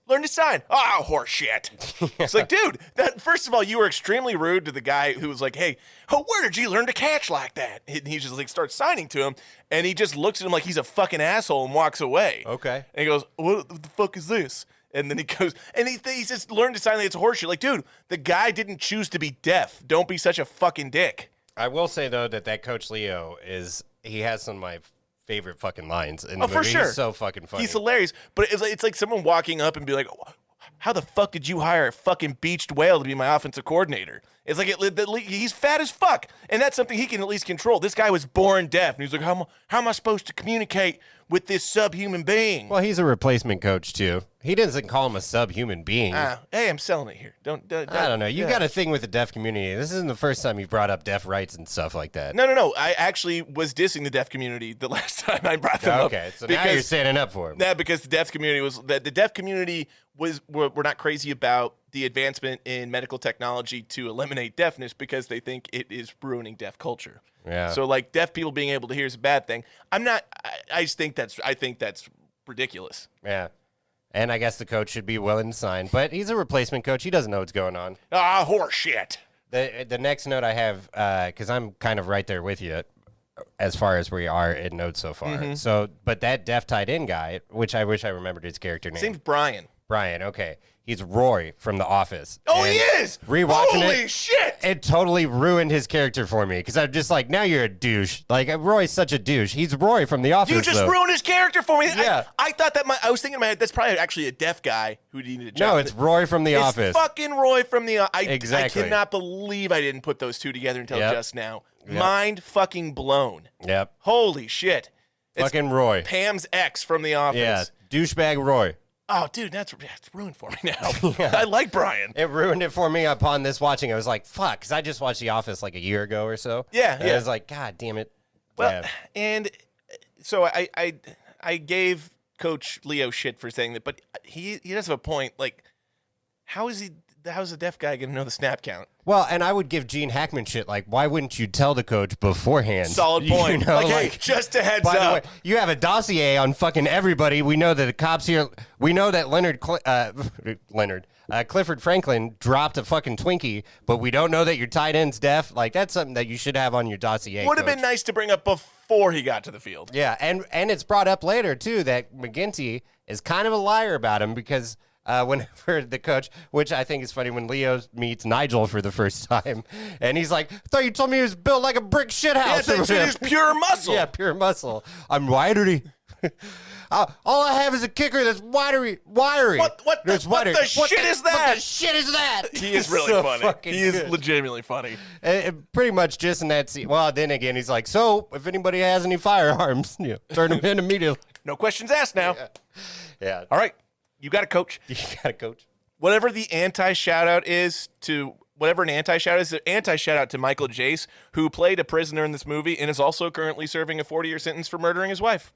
Learn to sign. Oh, horse shit. It's like, dude, first of all, you were extremely rude to the guy who was like, hey, where did you learn to catch like that? And he just like starts signing to him, and he just looks at him like he's a fucking asshole and walks away. Okay. And he goes, what the fuck is this? And then he goes, and he just learned to sign like it's a horse shit. Like, dude, the guy didn't choose to be deaf. Don't be such a fucking dick. I will say, though, that Coach Leo he has some of my favorite fucking lines in the Oh, movie. for sure. He's so fucking funny. He's hilarious. But it's like someone walking up and be like, how the fuck did you hire a fucking beached whale to be my offensive coordinator? It's like he's fat as fuck, and that's something he can at least control. This guy was born deaf, and he's like, how am I supposed to communicate with this subhuman being? Well, he's a replacement coach, too. He doesn't call him a subhuman being. Hey, I'm selling it here. Don't I don't know. You've got a thing with the deaf community. This isn't the first time you've brought up deaf rights and stuff like that. No. I actually was dissing the deaf community the last time I brought them up. Okay, so now you're standing up for him. Yeah, because the deaf community were not crazy about the advancement in medical technology to eliminate deafness because they think it is ruining deaf culture. Yeah. So like deaf people being able to hear is a bad thing. I think that's ridiculous. Yeah. And I guess the coach should be willing to sign, but he's a replacement coach. He doesn't know what's going on. Ah, horse shit. The next note I have, because I'm kind of right there with you as far as we are in notes so far. Mm-hmm. So, but that deaf tight end guy, which I wish I remembered his character name. His name's Brian. Brian, okay. He's Roy from The Office. Oh, And he is. Rewatching Holy shit. it totally ruined his character for me because I'm just like, now you're a douche. Like, Roy's such a douche. He's Roy from The Office. You just though. ruined his character for me. Yeah. I thought that I was thinking in my head, that's probably actually a deaf guy who needed a job. No, it's Roy from The Office. It's fucking Roy from The Office. Exactly. I cannot believe I didn't put those two together until Yep. just now. Yep. Mind fucking blown. Yep. Holy shit. It's Fucking Roy. Pam's ex from The Office. Yeah. Douchebag Roy. Oh, dude, that's ruined for me now. I like Brian. It ruined it for me upon this watching. I was like, fuck, because I just watched The Office like a year ago or so. Yeah, And yeah. I was like, God damn it. Well, Yeah. and so I gave Coach Leo shit for saying that, but he does have a point. Like, how's a deaf guy going to know the snap count? Well, and I would give Gene Hackman shit. Like, why wouldn't you tell the coach beforehand? Solid You point. know, like, hey, just a heads by the way, up. you have a dossier on fucking everybody. We know that the cops here. We know that Clifford Franklin dropped a fucking Twinkie, but we don't know that your tight end's deaf. Like, that's something that you should have on your dossier. Would have coach. been nice to bring up before he got to the field. Yeah, and it's brought up later too that McGinty is kind of a liar about him because whenever the coach, which I think is funny, when Leo meets Nigel for the first time, and he's like, "I thought you told me he was built like a brick shit Yeah, house." it's just pure muscle. Yeah, pure muscle. I'm wiry. All I have is a kicker that's wiry. What the shit is that? What the shit is that? He is really So funny. fucking He is good. legitimately funny. And pretty much just in that scene. Well, then again, he's like, so if anybody has any firearms, turn them in immediately. No questions asked now. Yeah. All right. You got to coach. You got to coach. Whatever the anti-shout-out is to whatever an anti-shout is, the anti-shout-out to Michael Jace, who played a prisoner in this movie and is also currently serving a 40-year sentence for murdering his wife.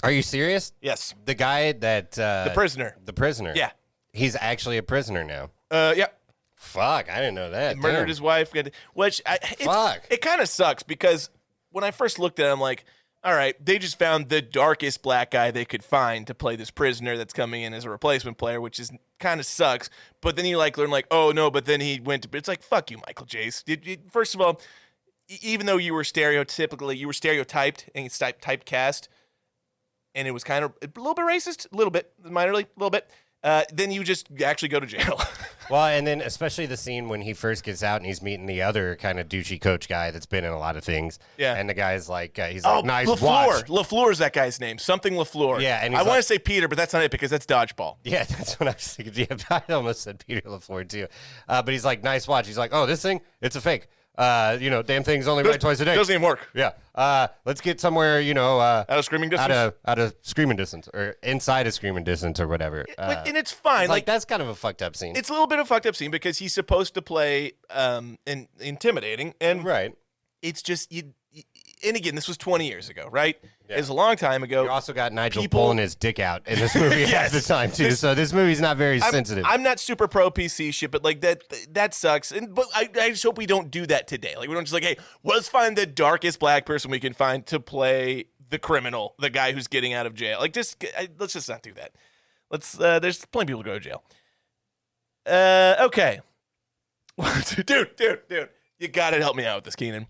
Are you serious? Yes. The guy that... The prisoner. The prisoner. Yeah. He's actually a prisoner now. Yeah. Fuck, I didn't know that. Murdered Damn. his wife. Which, Fuck. it kind of sucks because when I first looked at it, I'm like, all right, they just found the darkest black guy they could find to play this prisoner that's coming in as a replacement player, which is kind of sucks. But then you learn oh no, but then he went to. It's like fuck you, Michael Jace. First of all, even though you were stereotyped and typecast, and it was kind of a little bit racist, a little bit minorly, a little bit. Then you just actually go to jail. Well, and then especially the scene when he first gets out and he's meeting the other kind of douchey coach guy that's been in a lot of things. Yeah. And the guy's like, nice LaFleur. watch. LaFleur is that guy's name. Something LaFleur. Yeah, and I he's want to like- say Peter, but that's not it because that's dodgeball. Yeah, that's what I was thinking. Yeah, I almost said Peter LaFleur too. But he's like, nice watch. He's like, oh, this thing, it's a fake. Damn thing's only right twice a day. Doesn't even work. Yeah. Let's get somewhere, Out of screaming distance. out of screaming distance or inside of screaming distance or whatever. And it's fine. It's like that's kind of a fucked up scene. It's a little bit of a fucked up scene because he's supposed to play intimidating, and right. it's just and again, this was 20 years ago, right? Yeah. It was a long time ago. You also got Nigel pulling his dick out in this movie Yes. at the time too. So this movie's not very sensitive. I'm not super pro PC shit, but like that sucks. But I just hope we don't do that today. Like we don't just like, hey, let's find the darkest black person we can find to play the criminal, the guy who's getting out of jail. Like let's just not do that. There's plenty of people to go to jail. Okay. dude, you gotta help me out with this, Keenan.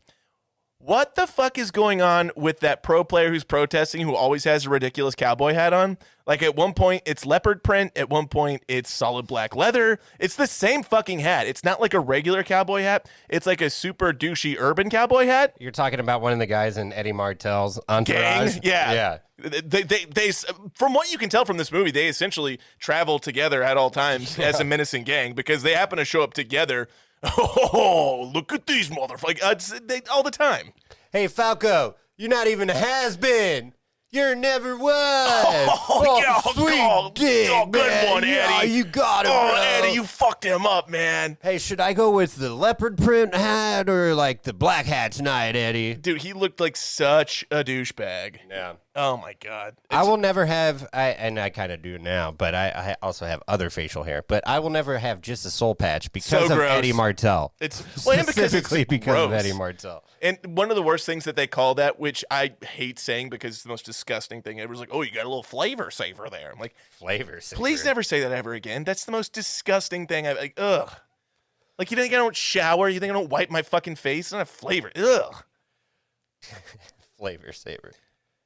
What the fuck is going on with that pro player who's protesting who always has a ridiculous cowboy hat on? Like at one point it's leopard print, at one point it's solid black leather. It's the same fucking hat. It's not like a regular cowboy hat. It's like a super douchey urban cowboy hat. You're talking about one of the guys in Eddie Martell's Entourage? Gang? Yeah. Yeah. They from what you can tell from this movie, they essentially travel together at all times as a menacing gang because they happen to show up together. Oh, look at these motherfuckers. All the time. Hey, Falco, you're not even a has-been. You're never was. Yeah, sweet dick, good man. one, Eddie. Yeah, you got it, Oh, bro. Eddie, you fucked him up, man. Hey, should I go with the leopard print hat or like the black hat tonight, Eddie? Dude, he looked like such a douchebag. Yeah. Oh, my God. I will never have, and I kind of do now, but I also have other facial hair, but I will never have just a soul patch because So of gross. Eddie Martell. It's well, and because it's Specifically because of gross. Eddie Martell. And one of the worst things that they call that, which I hate saying because it's the most disgusting thing, everyone's like, oh, you got a little flavor saver there. I'm like, Flavor saver. please never say that ever again. That's the most disgusting thing. Like, ugh. Like, you think I don't shower? You think I don't wipe my fucking face? I don't have flavor. Ugh. Flavor saver.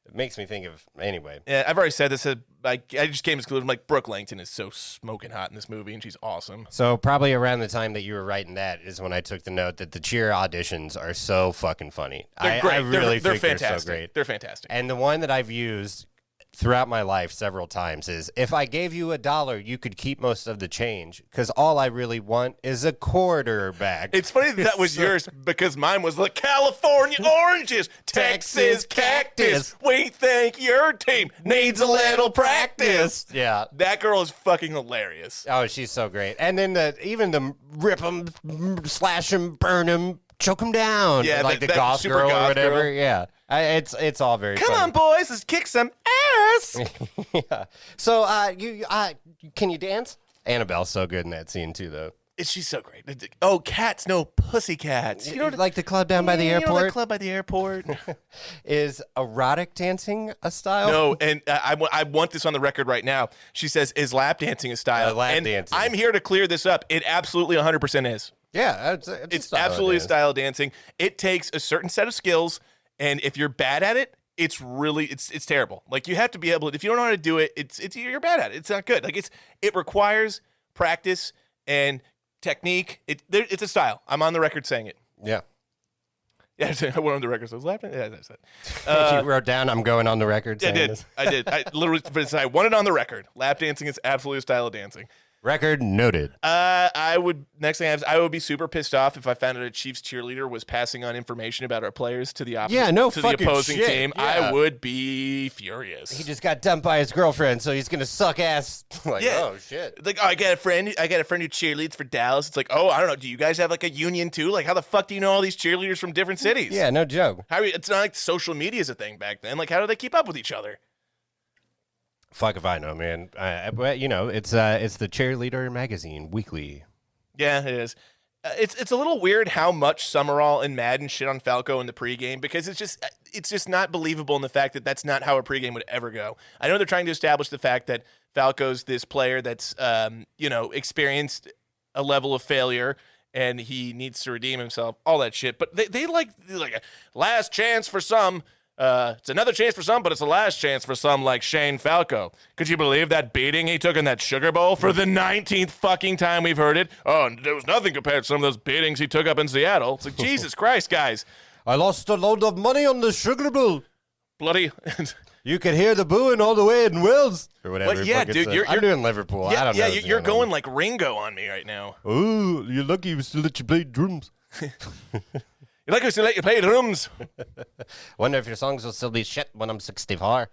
It makes me think of, anyway. Yeah, I've already said this. I just came to conclusion, like, Brooke Langton is so smoking hot in this movie, and she's awesome. So probably around the time that you were writing that is when I took the note that the cheer auditions are so fucking funny. They're great. I really they're think fantastic. they're so great. They're fantastic. And the one that I've used throughout my life several times is, if I gave you $1, you could keep most of the change because all I really want is a quarter back. It's funny that was yours because mine was the California oranges, Texas cactus. We think your team needs a little practice. Yeah. That girl is fucking hilarious. Oh, she's so great. And then even the rip them, slash them, burn them, choke them down. Yeah, like the that goth super girl or goth whatever. girl. Yeah. It's all very Come funny. on, boys, let's kick some ass. Yeah. So, can you dance? Annabelle's so good in that scene too, though. She's so great. Oh, cats, no pussy cats. You know, like the club down by the You know airport that club by the airport? is erotic dancing a style? No, and I want this on the record right now. She says, is lap dancing a style? Lap and dancing. I'm here to clear this up. It absolutely 100% is. Yeah, It's absolutely a style of dancing. It takes a certain set of skills, and if you're bad at it, it's really it's terrible. Like you have to be able to, if you don't know how to do it, it's you're bad at it. It's not good. Like it requires practice and technique. It's a style. I'm on the record saying it. Yeah. Yeah, I went on the record. So I was laughing. Yeah, that's it. You wrote down, I'm going on the record saying I did. this. I did. I literally, I want it on the record. Lap dancing is absolutely a style of dancing. Record noted. I would be super pissed off if I found out a Chiefs cheerleader was passing on information about our players to the opposite, Yeah, no to the fucking opposing shit. team. Yeah. I would be furious. He just got dumped by his girlfriend, so he's gonna suck ass. Like, Yeah. oh shit. Like, oh, I got a friend who cheerleads for Dallas. It's like, oh, I don't know. Do you guys have like a union too? Like, how the fuck do you know all these cheerleaders from different cities? Yeah, no joke. It's not like social media is a thing back then. Like, how do they keep up with each other? Fuck if I know, man. But you know, it's the Cheerleader magazine weekly. Yeah, it is. It's a little weird how much Summerall and Madden shit on Falco in the pregame because it's just not believable in the fact that that's not how a pregame would ever go. I know they're trying to establish the fact that Falco's this player that's experienced a level of failure and he needs to redeem himself, all that shit. But they like a last chance for some. It's another chance for some, but it's the last chance for some like Shane Falco. Could you believe that beating he took in that Sugar Bowl for the 19th fucking time we've heard it? Oh, and there was nothing compared to some of those beatings he took up in Seattle. It's like, Jesus Christ, guys. I lost a load of money on the Sugar Bowl. Bloody. You could hear the booing all the way in Wales. Or whatever. But yeah, dude, I'm doing Liverpool. I don't know. Yeah, you're going like Ringo on me right now. Oh, you're lucky we still let you play drums. You're lucky we still let you play drums. Wonder if your songs will still be shit when I'm 64.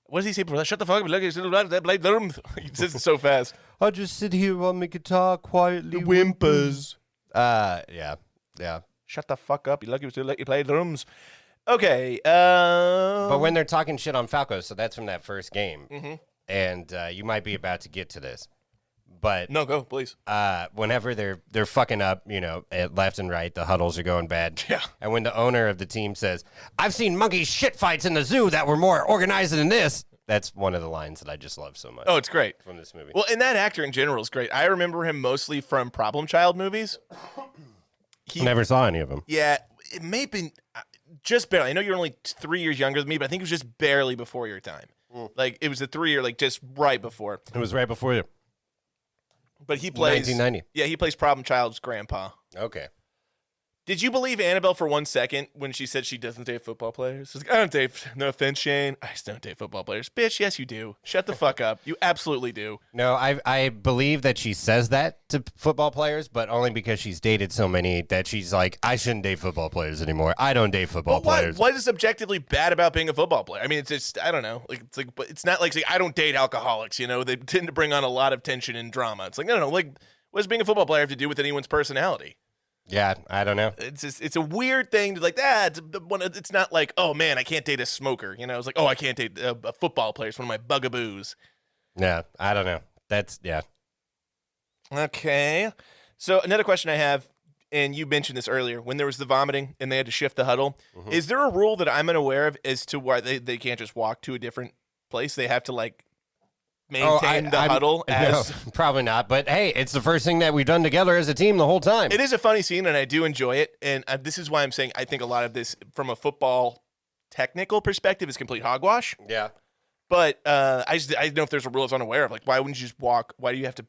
What does he say? Shut the fuck up. Look, you still let play drums. He says it so fast. I just sit here on my guitar quietly. Whimpers. Yeah. Shut the fuck up. You're lucky we still let you play drums. Okay. But when they're talking shit on Falco, so that's from that first game. And you might be about to get to this. But no, go, please. Whenever they're fucking up, at left and right, the huddles are going bad. Yeah. And when the owner of the team says, I've seen monkey shit fights in the zoo that were more organized than this, that's one of the lines that I just love so much. Oh, it's great. From this movie. Well, and that actor in general is great. I remember him mostly from Problem Child movies. Never saw any of them. Yeah, it may have been just barely. I know you're only 3 years younger than me, but I think it was just barely before your time. Like, it was a 3 year, like, just right before. It was right before you. But he plays 1990. Yeah, he plays Problem Child's grandpa. Okay. Did you believe Annabelle for 1 second when she said she doesn't date football players? She's like, I don't date, no offense, Shane. I just don't date football players. Bitch, yes, you do. Shut the fuck up. You absolutely do. No, I believe that she says that to football players, but only because she's dated so many that she's like, I shouldn't date football players anymore. I don't date football players. What is objectively bad about being a football player? I mean, it's just, I don't know. But it's not like, say, I don't date alcoholics, They tend to bring on a lot of tension and drama. It's like, no. Like, what does being a football player have to do with anyone's personality? Yeah, I don't know. It's a weird thing to like. It's not like, oh man, I can't date a smoker. It's like, oh, I can't date a football player. It's one of my bugaboos. Yeah, I don't know. Yeah. Okay. So another question I have, and you mentioned this earlier, when there was the vomiting and they had to shift the huddle, is there a rule that I'm unaware of as to why they can't just walk to a different place? They have to like maintain the huddle as... No, probably not. But hey, it's the first thing that we've done together as a team the whole time. It is a funny scene, and I do enjoy it. And this is why I'm saying I think a lot of this, from a football technical perspective, is complete hogwash. Yeah. But I don't know if there's a rule I was unaware of. Like, why wouldn't you just walk? Why do you have to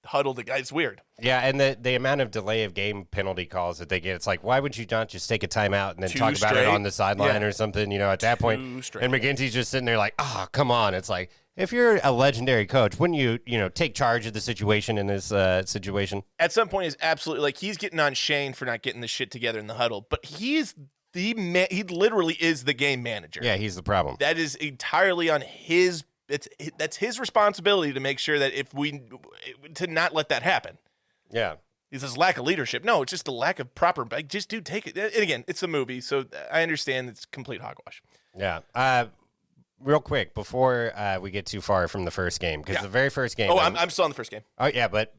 huddle the guy? It's weird. Yeah, and the amount of delay of game penalty calls that they get, it's like, why would you not just take a timeout and then talk about it on the sideline or something, at that point? And McGinty's just sitting there like, come on. It's like, if you're a legendary coach, wouldn't you, take charge of the situation in this situation? At some point, is absolutely like he's getting on Shane for not getting the shit together in the huddle, but he literally is the game manager. Yeah, he's the problem. That is entirely on his. That's his responsibility to make sure that to not let that happen. Yeah. It's this lack of leadership. No, it's just a lack of proper. Like, just dude, take it. And again, it's a movie, so I understand it's complete hogwash. Yeah. Real quick before we get too far from the first game, because the very first game. Oh, I'm still on the first game. Oh yeah, but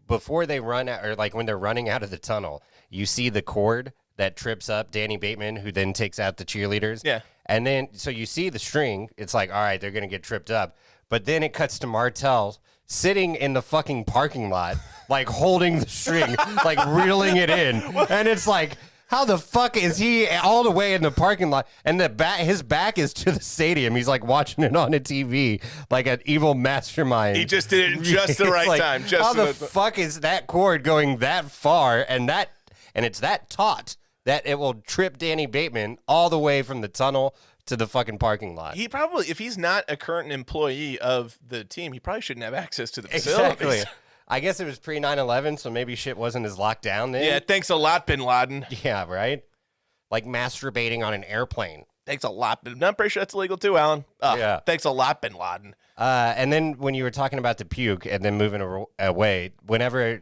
before they run out, or like when they're running out of the tunnel, you see the cord that trips up Danny Bateman, who then takes out the cheerleaders. Yeah. And then, so you see the string. It's like, all right, they're going to get tripped up. But then it cuts to Martell sitting in the fucking parking lot, like holding the string, like reeling it in. And it's like, how the fuck is he all the way in the parking lot? And his back is to the stadium. He's like watching it on a TV, like an evil mastermind. He just did it in just the right time. How the fuck is that cord going that far and it's that taut that it will trip Danny Bateman all the way from the tunnel to the fucking parking lot? He probably, if he's not a current employee of the team, he probably shouldn't have access to the facilities. Exactly. I guess it was pre 9/11, so maybe shit wasn't as locked down then. Yeah, thanks a lot, Bin Laden. Yeah, right? Like masturbating on an airplane. Thanks a lot, but I'm pretty sure that's illegal too, Alan. Yeah. Thanks a lot, Bin Laden. And then when you were talking about the puke and then moving away, whenever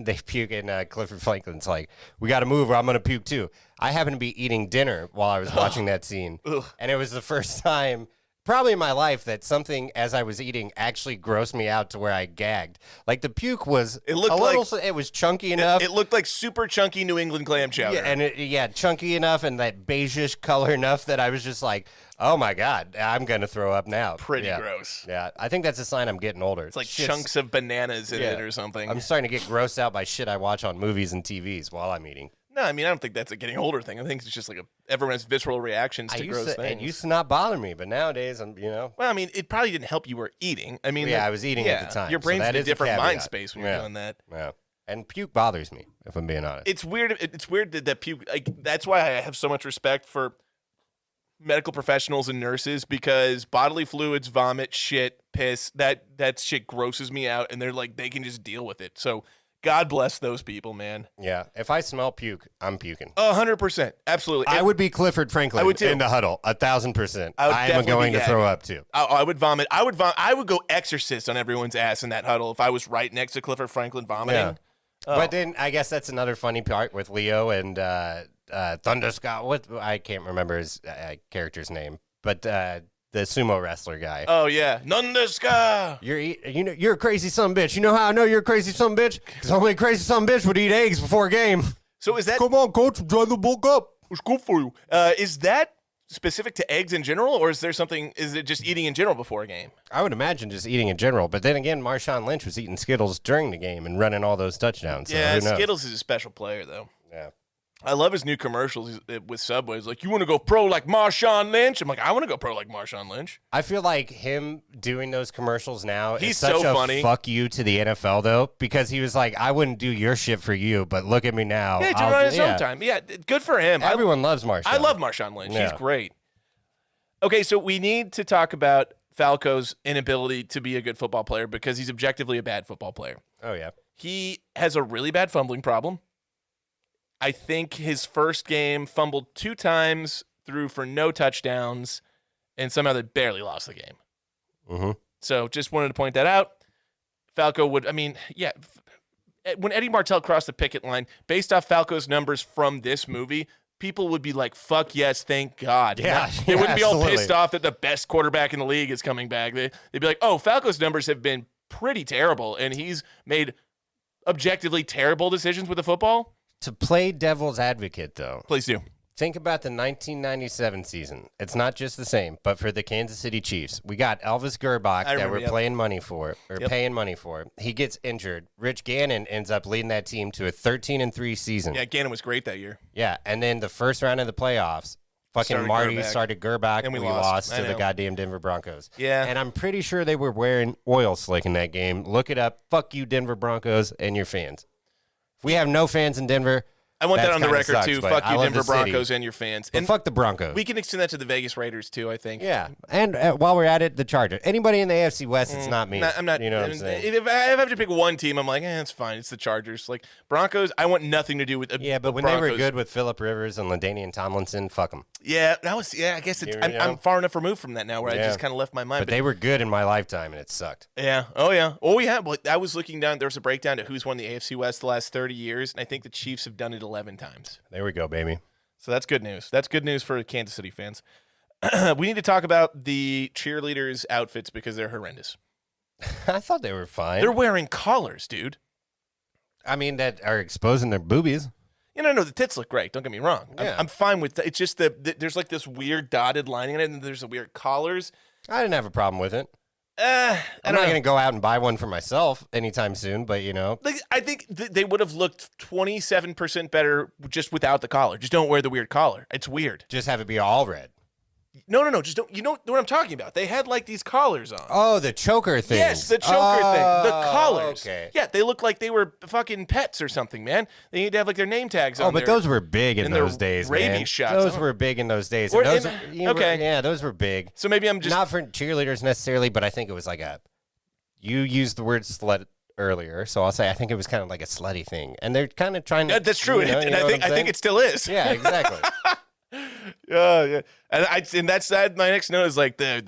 they puke and Clifford Franklin's like, we got to move or I'm going to puke too. I happened to be eating dinner while I was watching that scene. And it was the first time probably in my life that something as I was eating actually grossed me out to where I gagged. Like the puke was it was chunky enough. It looked like super chunky New England clam chowder. Yeah, and chunky enough and that beigeish color enough that I was just like, oh my God, I'm going to throw up now. Pretty gross. Yeah, I think that's a sign I'm getting older. It's like chunks of bananas in it or something. I'm starting to get grossed out by shit I watch on movies and TVs while I'm eating. No, I mean, I don't think that's a getting older thing. I think it's just like everyone has visceral reactions to gross things. It used to not bother me, but nowadays, Well, I mean, it probably didn't help you were eating. I mean, yeah, I was eating at the time. Your brain's in a different mind space when you're doing that. Yeah. And puke bothers me, if I'm being honest. It's weird. It's weird that puke. Like, that's why I have so much respect for medical professionals and nurses, because bodily fluids, vomit, shit, piss, that shit grosses me out, and they're like, they can just deal with it. So God bless those people, man. Yeah. If I smell puke, I'm puking. 100%. Absolutely. I would be Clifford Franklin I would too. in the huddle, 1,000%. I am going to throw up too. I would vomit. I would go exorcist on everyone's ass in that huddle if I was right next to Clifford Franklin vomiting. Yeah. But then I guess that's another funny part with Leo and Thunder Scott. What, I can't remember his character's name, but the sumo wrestler guy. Oh yeah, Nundaska. You're a crazy son of a bitch. You know how I know you're a crazy son of a bitch? Because only a crazy son of a bitch would eat eggs before a game. So is that? Come on, coach, dry the bulk up. It's good for you. Is that specific to eggs in general, or is there something? Is it just eating in general before a game? I would imagine just eating in general, but then again, Marshawn Lynch was eating Skittles during the game and running all those touchdowns. So Yeah, who knows? Skittles is a special player though. Yeah. I love his new commercials with Subway. He's like, you want to go pro like Marshawn Lynch? I'm like, I want to go pro like Marshawn Lynch. I feel like him doing those commercials now He's is such so a funny. fuck you to the NFL, though, because he was like, I wouldn't do your shit for you, but look at me now. Yeah, he did it on his own time. Yeah, good for him. Everyone loves Marshawn. I love Marshawn Lynch. Yeah. He's great. Okay, so we need to talk about Falco's inability to be a good football player because he's objectively a bad football player. Oh, yeah. He has a really bad fumbling problem. I think his first game fumbled 2 times, threw for no touchdowns, and somehow they barely lost the game. Mm-hmm. So just wanted to point that out. Falco would, when Eddie Martell crossed the picket line, based off Falco's numbers from this movie, people would be like, fuck yes, thank God. Yeah, They wouldn't be all absolutely. pissed off that the best quarterback in the league is coming back. They'd be like, oh, Falco's numbers have been pretty terrible, and he's made objectively terrible decisions with the football. To play devil's advocate, though, Please do. think about the 1997 season. It's not just the same, but for the Kansas City Chiefs, we got Elvis Gerbach that remember, we're yep. paying money for. He gets injured. Rich Gannon ends up leading that team to a 13-3 season. Yeah, Gannon was great that year. Yeah, and then the first round of the playoffs, fucking Started started Gerbach, And we we lost. lost I to the know. goddamn Denver Broncos. Yeah. And I'm pretty sure they were wearing oil slick in that game. Look it up. Fuck you, Denver Broncos, and your fans. If we have no fans in Denver, I want that on the kinda record, sucks, too. but Fuck I you, love Denver the city. Broncos and your fans. But And fuck the Broncos. we can extend that to the Vegas Raiders, too, I think. Yeah, and while we're at it, the Chargers. Anybody in the AFC West, it's not me. I'm not. You know what I'm saying? If I have to pick one team, I'm like, it's fine. It's the Chargers. Like Broncos, I want nothing to do with. Yeah, but when they were good with Phillip Rivers and LaDainian Tomlinson, fuck them. Yeah, that was. Yeah, I guess You I'm know? far enough removed from that now, where I Yeah. just kind of left my mind. But they were good in my lifetime, and it sucked. Yeah. Oh yeah. Oh yeah. Well, I was looking down. There was a breakdown to who's won the AFC West the last 30 years, and I think the Chiefs have done it 11 times. There we go, baby. So that's good news. That's good news for Kansas City fans. We need to talk about the cheerleaders' outfits because they're horrendous. I thought they were fine. They're wearing collars, dude. I mean, that are exposing their boobies. No, the tits look great. Don't get me wrong. Yeah. I'm fine with that. It's just that there's like this weird dotted lining in it, and there's a weird collars. I didn't have a problem with it. I I'm don't not know. going to go out and buy one for myself anytime soon, but, you know. Like, I think they would have looked 27% better just without the collar. Just don't wear the weird collar. It's weird. Just have it be all red. No. Just don't. You know what I'm talking about? They had like these collars on. Oh, the choker thing. Yes, the choker thing. The collars. Okay. Yeah, they look like they were fucking pets or something, man. They need to have like their name tags on. Oh, but their- those were big in and their those days, rabies man. shots. Those Oh. were big in those days. Or- And those and- you were- okay. Yeah, those were big. So maybe I'm just Not for cheerleaders necessarily, but I think it was like a. You used the word slut earlier, so I'll say I think it was kind of like a slutty thing, and they're kind of trying to. Yeah, that's true, you know and what I I'm think saying? it still is. Yeah, exactly. Yeah. And that's that. My next note is like the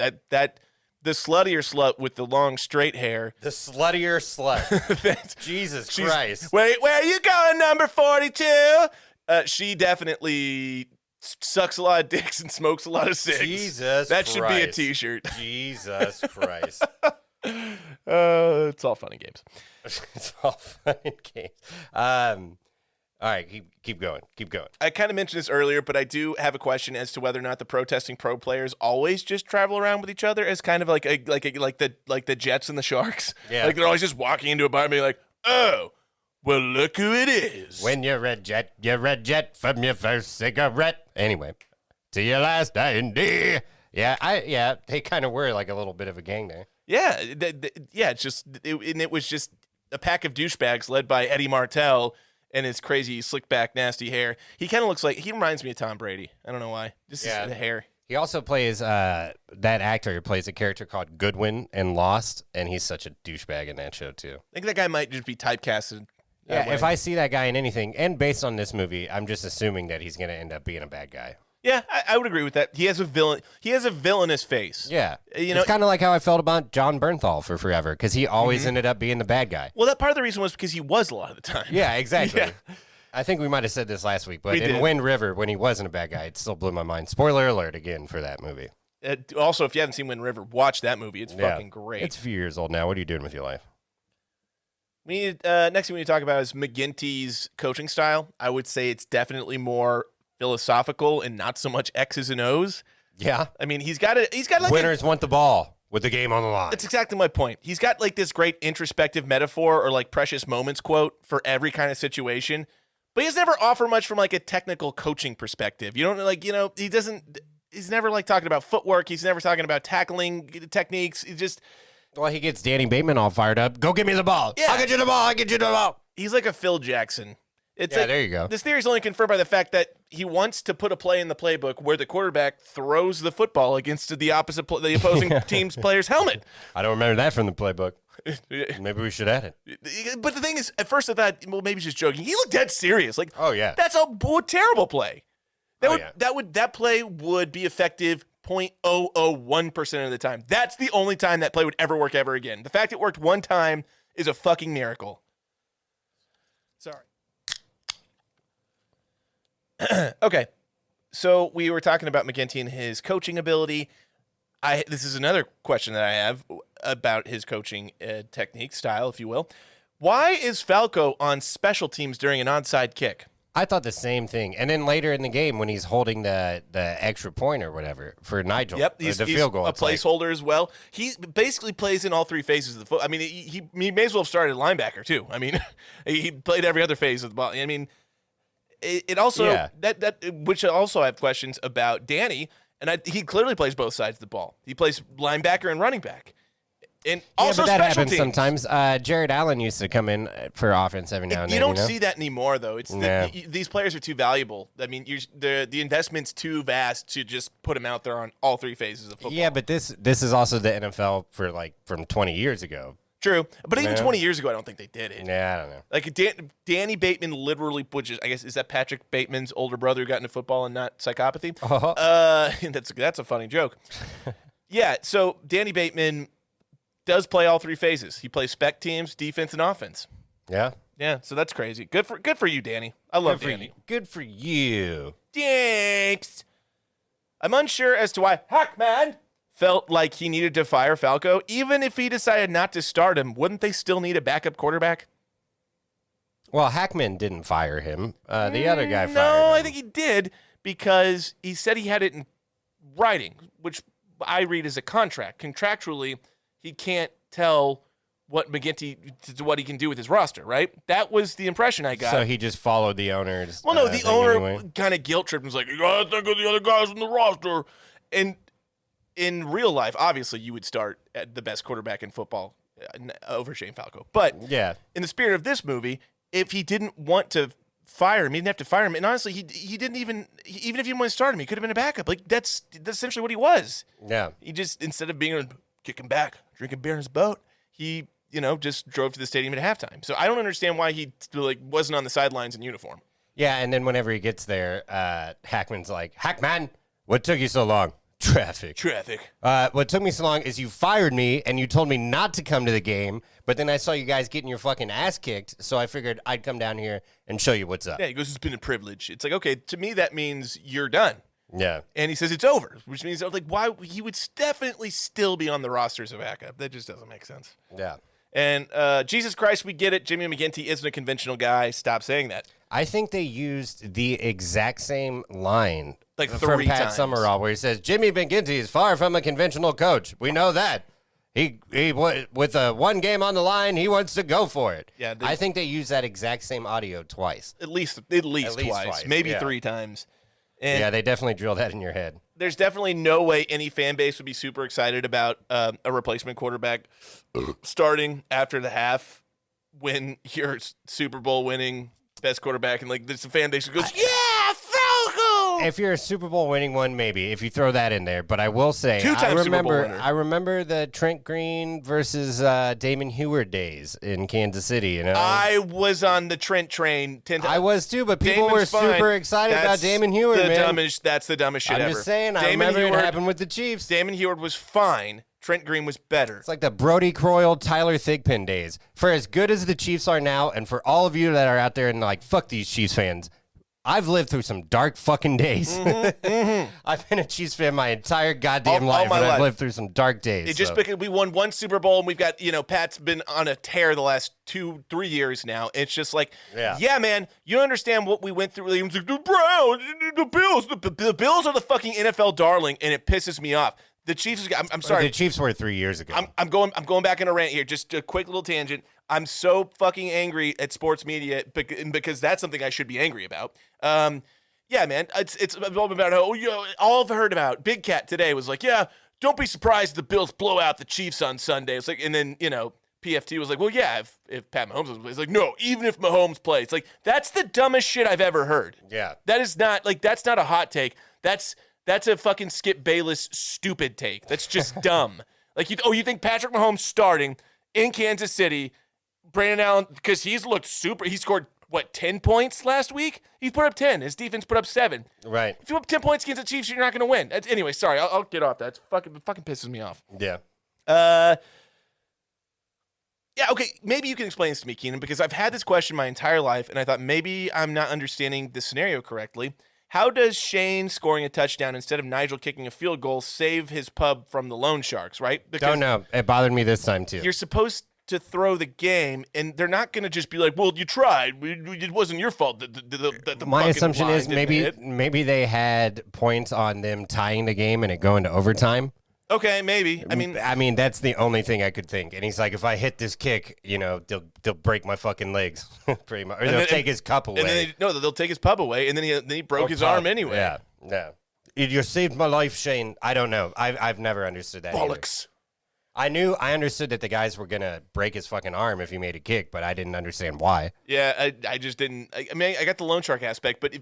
sluttier slut with the long straight hair. The sluttier slut. That's- Jesus she's- Christ. Wait, where are you going, number 42? She definitely sucks a lot of dicks and smokes a lot of cigs. Jesus That should be a Christ. T-shirt. Jesus Christ. It's all fun and games. It's all fun and games. All right, keep going. Keep going. I kind of mentioned this earlier, but I do have a question as to whether or not the protesting pro players always just travel around with each other as kind of like the Jets and the Sharks. Yeah. Like they're always just walking into a bar and being like, oh, Well, look who it is. When you red jet from your first cigarette. Anyway, to your last D&D. Yeah, they kind of were like a little bit of a gang there. Yeah, it was just a pack of douchebags led by Eddie Martell and his crazy slick back, nasty hair. He kind of he reminds me of Tom Brady. I don't know why. Just the hair. He also plays, that actor plays a character called Goodwin in Lost, and he's such a douchebag in that show, too. I think that guy might just be typecasted. Yeah, if I see that guy in anything, and based on this movie, I'm just assuming that he's going to end up being a bad guy. Yeah, I would agree with that. He has a villainous face. Yeah. You know, it's kind of like how I felt about John Bernthal for forever, because he always ended up being the bad guy. Well, that part of the reason was because he was a lot of the time. Yeah, exactly. Yeah. I think we might have said this last week, but We in did. Wind River, when he wasn't a bad guy, it still blew my mind. Spoiler alert again for that movie. Also, if you haven't seen Wind River, watch that movie. It's fucking great. It's a few years old now. What are you doing with your life? We need next thing we need to talk about is McGinty's coaching style. I would say it's definitely more philosophical and not so much X's and O's. Yeah. I mean, he's got like Winners want the ball with the game on the line. That's exactly my point. He's got like this great introspective metaphor or like precious moments quote for every kind of situation, but he's never offered much from like a technical coaching perspective. You don't like, he's never like talking about footwork. He's never talking about tackling techniques. He just, Well, he gets Danny Bateman all fired up. Go give me the ball. Yeah. I'll get you the ball. I'll get you the ball. he's like a Phil Jackson. It's Yeah, like, there you go. This theory is only confirmed by the fact that he wants to put a play in the playbook where the quarterback throws the football against the opposing team's player's helmet. I don't remember that from the playbook. Maybe we should add it. But the thing is, at first I thought, well, maybe he's just joking. He looked dead serious. Like, Oh, yeah. that's a terrible play. Yeah. That play would be effective 0.001% of the time. That's the only time that play would ever work ever again. The fact it worked one time is a fucking miracle. Sorry. Okay. So we were talking about McGinty and his coaching ability. This is another question that I have about his coaching technique, style, if you will. Why is Falco on special teams during an onside kick? I thought the same thing. And then later in the game when he's holding the extra point or whatever for Nigel, Yep, or he's the field goal. a it's like- placeholder as well. He basically plays in all three phases of the foot. I mean, he may as well have started linebacker too. I mean, he played every other phase of the ball. I mean, it also Yeah. that which I also have questions about Danny, and he clearly plays both sides of the ball. He plays linebacker and running back, and also yeah, but that special happens teams. sometimes. Jared Allen used to come in for offense every now and You then. don't know? see that anymore, though. It's Yeah. these players are too valuable. I mean, the investment's too vast to just put them out there on all three phases of football. Yeah, but this is also the NFL for like from 20 years ago. True. But even Yeah. 20 years ago, I don't think they did it. Yeah, I don't know. Like Danny Bateman literally, which is, I guess, is that Patrick Bateman's older brother who got into football and not psychopathy? That's a funny joke. Yeah, so Danny Bateman does play all three phases. He plays spec teams, defense, and offense. Yeah. Yeah, so that's crazy. Good for you, Danny. I love Danny. Good for you. Thanks. I'm unsure as to why Hackman felt like he needed to fire Falco. Even if he decided not to start him, wouldn't they still need a backup quarterback? Well, Hackman didn't fire him. The other guy fired him. No, I think he did because he said he had it in writing, which I read as a contract. Contractually, he can't tell what what he can do with his roster, right? That was the impression I got. So he just followed the owners. Well, no, the thing owner anyway. kind of guilt tripped and was like, you gotta think of the other guys on the roster. And in real life, obviously, you would start at the best quarterback in football over Shane Falco. But Yeah. in the spirit of this movie, if he didn't want to fire him, he didn't have to fire him. And honestly, he didn't even if he didn't want to start him, he could have been a backup. Like that's essentially what he was. Yeah. He just, instead of being kicking back, drinking beer in his boat, he just drove to the stadium at halftime. So I don't understand why he wasn't on the sidelines in uniform. Yeah, and then whenever he gets there, Hackman's like, Hackman, what took you so long? Traffic. What took me so long is you fired me and you told me not to come to the game, but then I saw you guys getting your fucking ass kicked, so I figured I'd come down here and show you what's up. Yeah, he goes, it's been a privilege. It's like, okay, to me that means you're done. Yeah. And he says it's over, which means like why he would definitely still be on the roster as a backup. That just doesn't make sense. Yeah. And Jesus Christ, we get it. Jimmy McGinty isn't a conventional guy. Stop saying that. I think they used the exact same line Like from 3 Pat times. Summerall where he says, Jimmy McGinty is far from a conventional coach. We know that. With one game on the line, he wants to go for it. Yeah, I think they use that exact same audio twice. At least twice, maybe 3 times. And yeah, they definitely drill that in your head. There's definitely no way any fan base would be super excited about a replacement quarterback starting after the half when you're Super Bowl winning best quarterback, and like there's a fan base who goes, "Yeah, Falco." If you're a Super Bowl winning one, maybe if you throw that in there. But I will say, I remember the Trent Green versus Damon Huard days in Kansas City. You know, I was on the Trent train. I was too, but people were super excited about Damon Huard. That's the dumbest shit ever. I'm just saying. I remember it happened with the Chiefs. Damon Huard was fine. Trent Green was better. It's like the Brody Croyle, Tyler Thigpen days. For as good as the Chiefs are now, and for all of you that are out there and like, fuck these Chiefs fans, I've lived through some dark fucking days. I've been a Chiefs fan my entire goddamn life, and I've lived through some dark days. Just because we won 1 Super Bowl, and we've got, Pat's been on a tear the last 2-3 years now. It's just like, yeah, man, you don't understand what we went through. It's like, the Browns, the Bills. The Bills are the fucking NFL darling, and it pisses me off. The Chiefs. I'm sorry. The Chiefs were 3 years ago. I'm going back in a rant here. Just a quick little tangent. I'm so fucking angry at sports media because that's something I should be angry about. Yeah, man. It's all about all I've heard about. Big Cat today was like, yeah, don't be surprised if the Bills blow out the Chiefs on Sunday. It's like, and then PFT was like, well, yeah, if Pat Mahomes plays, like, no, even if Mahomes plays, it's like that's the dumbest shit I've ever heard. Yeah, that's not a hot take. That's a fucking Skip Bayless stupid take. That's just dumb. Like, you think Patrick Mahomes starting in Kansas City, Brandon Allen, because he's looked super. He scored, 10 points last week? He put up 10. His defense put up 7. Right. If you put up 10 points against the Chiefs, you're not going to win. Anyway, sorry. I'll get off that. It's fucking pisses me off. Yeah. Yeah, okay, maybe you can explain this to me, Keenan, because I've had this question my entire life, and I thought maybe I'm not understanding the scenario correctly. How does Shane scoring a touchdown instead of Nigel kicking a field goal save his pub from the loan sharks, right? Because don't know. It bothered me this time, too. You're supposed to throw the game, and they're not going to just be like, well, you tried. It wasn't your fault that the My assumption is maybe they had points on them tying the game and it going to overtime. Okay, maybe. I mean, that's the only thing I could think. And he's like, if I hit this kick, they'll break my fucking legs, pretty much. Or they'll take his cup away. And then they'll take his pub away, and then he broke his arm anyway. Yeah. You saved my life, Shane. I don't know. I've never understood that. Bollocks. Either. I understood that the guys were gonna break his fucking arm if he made a kick, but I didn't understand why. Yeah, I just didn't. I got the loan shark aspect, but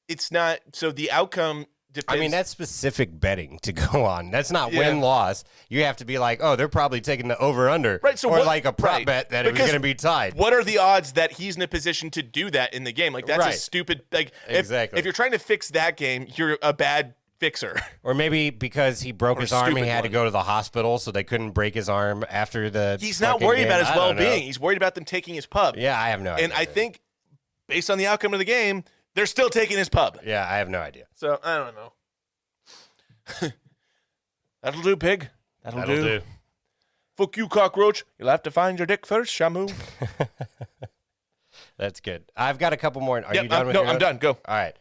it's not. So the outcome. Depends. I mean, that's specific betting to go on. That's not win-loss. You have to be like, oh, they're probably taking the over-under. Right, so or like a prop bet that it was going to be tied. What are the odds that he's in a position to do that in the game? Like, that's a stupid... Like, exactly. If you're trying to fix that game, you're a bad fixer. Or maybe because he broke his arm, he had to go to the hospital, so they couldn't break his arm after the He's not worried about his well-being. He's worried about them taking his pub. Yeah, I have no idea. And I think, based on the outcome of the game, they're still taking his pub. Yeah, I have no idea. So, I don't know. That'll do, pig. That'll do. Fuck you, cockroach. You'll have to find your dick first, Shamu. That's good. I've got a couple more. Are you done with No, your I'm notes? done. Go. All right.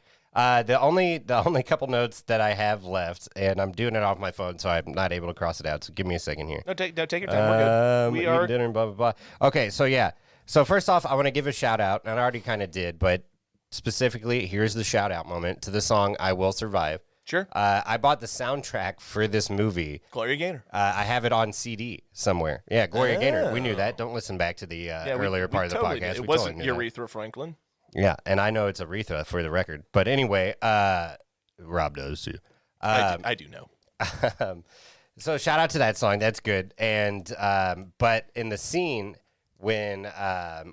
The only couple notes that I have left, and I'm doing it off my phone, so I'm not able to cross it out. So give me a second here. No, take your time. We're good. We are dinner. Blah blah blah. Okay, so yeah. So first off, I want to give a shout out, and I already kind of did, but specifically, here's the shout out moment to the song "I Will Survive." Sure. I bought the soundtrack for this movie. Gloria Gaynor. I have it on CD somewhere. Yeah, Gloria Gaynor. We knew that. Don't listen back to the earlier part of the podcast. It wasn't Aretha Franklin. Yeah, and I know it's Aretha for the record. But anyway, Rob knows too. I do know. So shout out to that song. That's good. And but in the scene when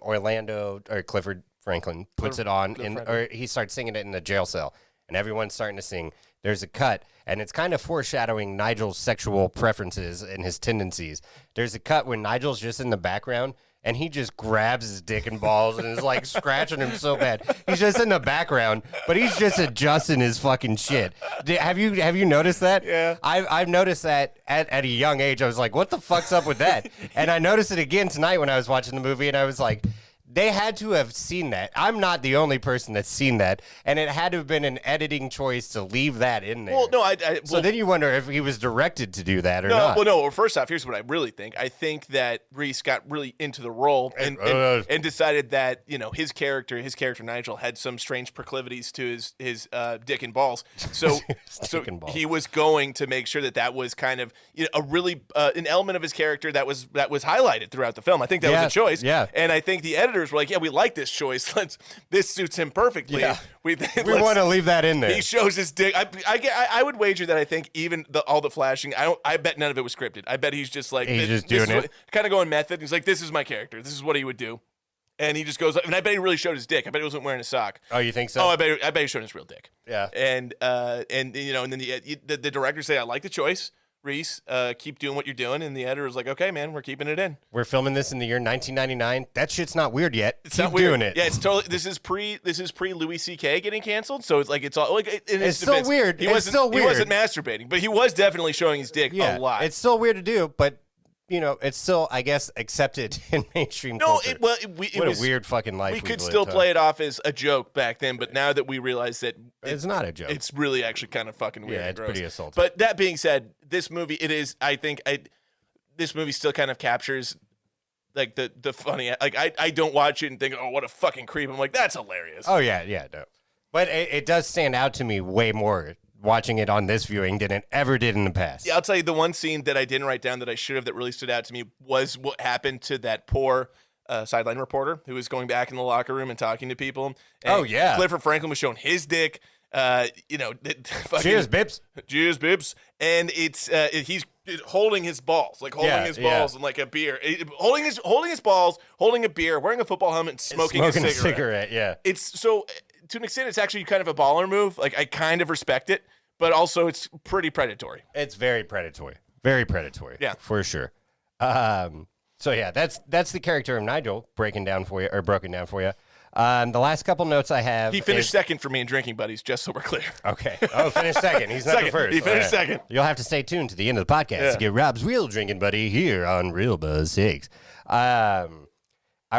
Orlando or Clifford Franklin puts it on, or he starts singing it in the jail cell, and everyone's starting to sing. There's a cut, and it's kind of foreshadowing Nigel's sexual preferences and his tendencies. There's a cut when Nigel's just in the background, and he just grabs his dick and balls and is like scratching him so bad. He's just in the background, but he's just adjusting his fucking shit. Have you noticed that? Yeah. I've noticed that at a young age. I was like, what the fuck's up with that? And I noticed it again tonight when I was watching the movie, and I was like, They had to have seen that. I'm not the only person that's seen that, and it had to have been an editing choice to leave that in there. Well, no, so then you wonder if he was directed to do that or no, not. Well, no. Well, first off, here's what I really think. I think that Reese got really into the role and decided that his character Nigel had some strange proclivities to his dick and balls. So he was going to make sure that was kind of a really an element of his character that was highlighted throughout the film. I think that was a choice. Yeah. And I think the editors were like, yeah, we like this choice. This suits him perfectly. Yeah. We want to leave that in there. He shows his dick. I would wager that I think even all the flashing, I bet none of it was scripted. I bet he's just like, he's just doing it. Kind of going method. He's like, this is my character. This is what he would do. And he just goes, and I bet he really showed his dick. I bet he wasn't wearing a sock. Oh, you think so? Oh, I bet he showed his real dick. Yeah. And then the director said, I like the choice. Reese, keep doing what you're doing, and the editor was like, "Okay, man, we're keeping it in. We're filming this in the year 1999. That shit's not weird yet. It's keep not weird. doing it. Yeah, it's totally. This is pre Louis C.K. getting canceled, so it's like it's all like. It's still weird. He wasn't masturbating, but he was definitely showing his dick a lot. It's still weird to do, but it's still, I guess, accepted in mainstream culture. What a weird fucking life. We could still play it off as a joke back then, but now that we realize that it's not a joke, it's really actually kind of fucking weird. Yeah, it's pretty assaulting. But that being said, this movie, this movie still kind of captures like the funny. Like I don't watch it and think, oh, what a fucking creep. I'm like, that's hilarious. Oh yeah, no. But it does stand out to me way more watching it on this viewing than it ever did in the past. Yeah, I'll tell you the one scene that I didn't write down that I should have that really stood out to me was what happened to that poor sideline reporter who was going back in the locker room and talking to people. And Clifford Franklin was showing his dick. Cheers, Bips. Cheers, Bips. And it's he's holding his balls, and like a beer. Holding his balls, holding a beer, wearing a football helmet, and smoking a cigarette. Yeah. It's so, to an extent, it's actually kind of a baller move. Like, I kind of respect it, but also it's pretty predatory. It's very predatory. Very predatory. Yeah. For sure. So yeah, that's the character of Nigel broken down for you. The last couple notes I have. He finished second for me in Drinking Buddies, just so we're clear. Okay. Oh, finished second. He's not the first. He finished second. You'll have to stay tuned to the end of the podcast to get Rob's real drinking buddy here on Real Buzz 6. I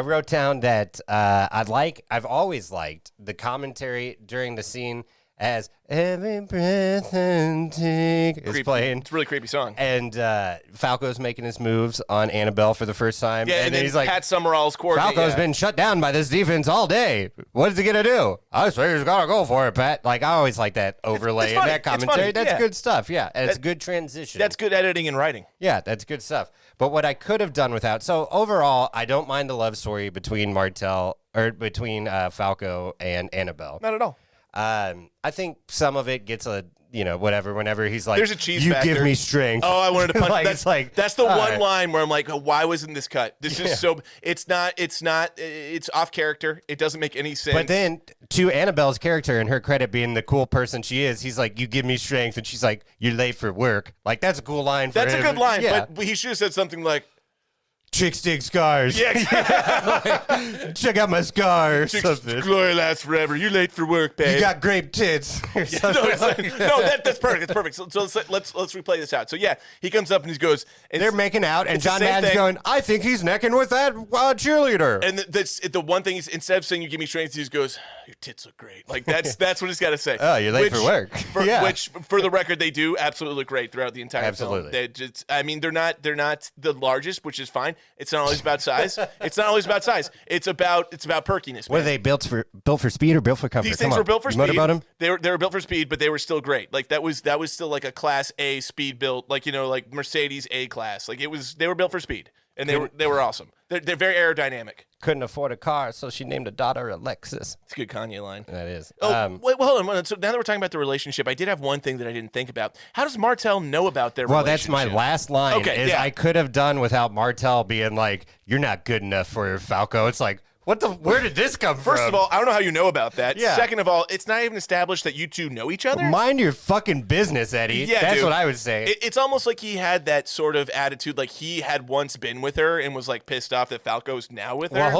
wrote down that I've always liked the commentary during the scene as every breath and take is playing. It's a really creepy song. And Falco's making his moves on Annabelle for the first time. Yeah, and then he's like, Pat Summerall's coordinating. Falco's been shut down by this defense all day. What is he going to do? I say he's got to go for it, Pat. Like, I always like that overlay and that commentary. That's good stuff, yeah. And it's good transition. That's good editing and writing. Yeah, that's good stuff. But what I could have done without, so overall, I don't mind the love story between Falco and Annabelle. Not at all. I think some of it gets whenever he's like, there's a cheese you factor. Give me strength. Oh, I wanted to punch. That's the one right. line where I'm like, oh, why wasn't this cut? This is so. It's off character. It doesn't make any sense. But then to Annabelle's character and her credit being the cool person she is, he's like, you give me strength, and she's like, you're late for work. Like, that's a cool line. That's him. a good line. Yeah. But he should have said something like, chicks dig scars. Yeah. Check out my scars. Glory lasts forever. You late for work, babe. You got grape tits. That's perfect. That's perfect. So let's replay this out. So yeah, he comes up and he goes. They're making out, and John Madden's going, I think he's necking with that cheerleader. And the one thing is, instead of saying you give me strength, he just goes, your tits look great. Like that's what he's got to say. Oh, you're late for work. Which for the record, they do absolutely look great throughout the entire film. They just, they're not the largest, which is fine. It's not always about size. It's about perkiness. Were they built for speed or built for comfort? These things were built for speed. About them? They were built for speed, but they were still great. Like that was still like a Class A speed built, like like Mercedes A class. Like they were built for speed, and they were awesome. They're very aerodynamic. Couldn't afford a car, so she named a daughter Alexis. It's a good Kanye line. That is. Wait, well, hold on. So now that we're talking about the relationship, I did have one thing that I didn't think about. How does Martell know about their relationship? Well, that's my last line. Okay, I could have done without Martell being like, you're not good enough for Falco. It's like, where did this come from? First of all, I don't know how you know about that. Yeah. Second of all, it's not even established that you two know each other. Mind your fucking business, Eddie. Yeah, that's dude. what I would say. It's almost like he had that sort of attitude, like he had once been with her and was like pissed off that Falco's now with her. Well,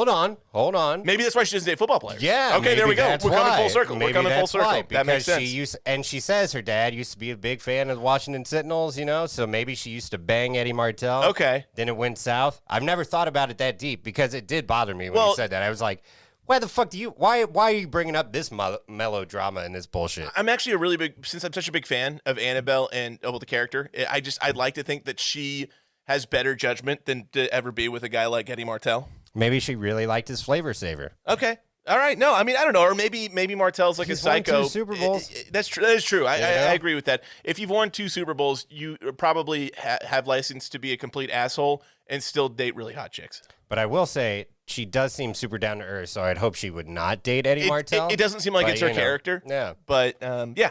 hold on. Maybe that's why she doesn't date football players. Yeah. Okay, there we go. We're coming full circle. Maybe We're coming full circle. Why, that makes sense. She says her dad used to be a big fan of the Washington Sentinels, so maybe she used to bang Eddie Martell. Okay. Then it went south. I've never thought about it that deep because it did bother me when he said that. I was like, why the fuck why are you bringing up this melodrama and this bullshit? I'm actually since I'm such a big fan of Annabelle and the character, I'd like to think that she has better judgment than to ever be with a guy like Eddie Martell. Maybe she really liked his flavor saver. Okay. All right. No, I mean, I don't know. Or maybe Martell's like He's a psycho. won 2 Super Bowls. That's true. That is true. I agree with that. If you've won 2 Super Bowls, you probably have license to be a complete asshole and still date really hot chicks. But I will say, she does seem super down to earth, so I'd hope she would not date Eddie Martell. It doesn't seem like it's her character. Yeah. But, yeah.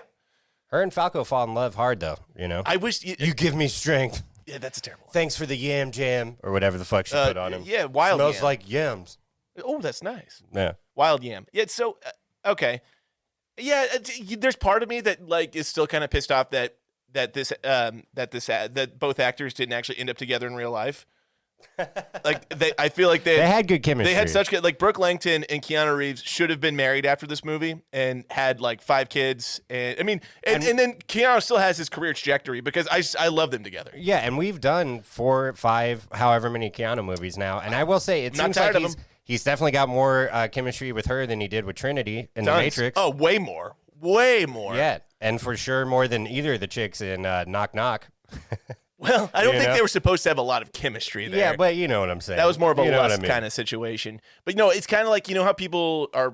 Her and Falco fall in love hard, though, I wish... You give me strength. Yeah, that's a terrible one. Thanks for the yam jam, or whatever the fuck she put on him. Yeah, wild Smells yam. like yams. Oh, that's nice. Yeah. Wild yam. Yeah, so, okay. Yeah, there's part of me that, like, is still kind of pissed off that both actors didn't actually end up together in real life. Like, I feel like they had good chemistry. They had such good, like, Brooke Langton and Keanu Reeves should have been married after this movie and had like 5 kids. And I mean, and then Keanu still has his career trajectory because I love them together. Yeah, and we've done 4, 5, however many Keanu movies now, and I will say it seems like he's definitely got more chemistry with her than he did with Trinity in The Matrix. Oh, way more. Way more. Yeah, and for sure more than either of the chicks in Knock Knock. Well, I don't think they were supposed to have a lot of chemistry there. Yeah, but you know what I'm saying. That was more of a lust kind of situation. But, it's kind of like, how people are,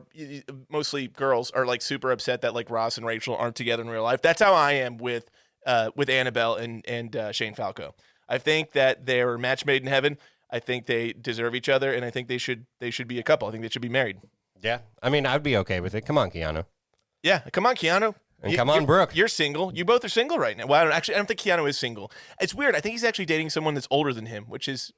mostly girls, are, like, super upset that, like, Ross and Rachel aren't together in real life. That's how I am with Annabelle and Shane Falco. I think that they're a match made in heaven. I think they deserve each other, and I think they should be a couple. I think they should be married. Yeah. I mean, I'd be okay with it. Come on, Keanu. Yeah, come on, Keanu. And come on, Brooke. You're single. You both are single right now. Well, I don't think Keanu is single. It's weird. I think he's actually dating someone that's older than him, which is,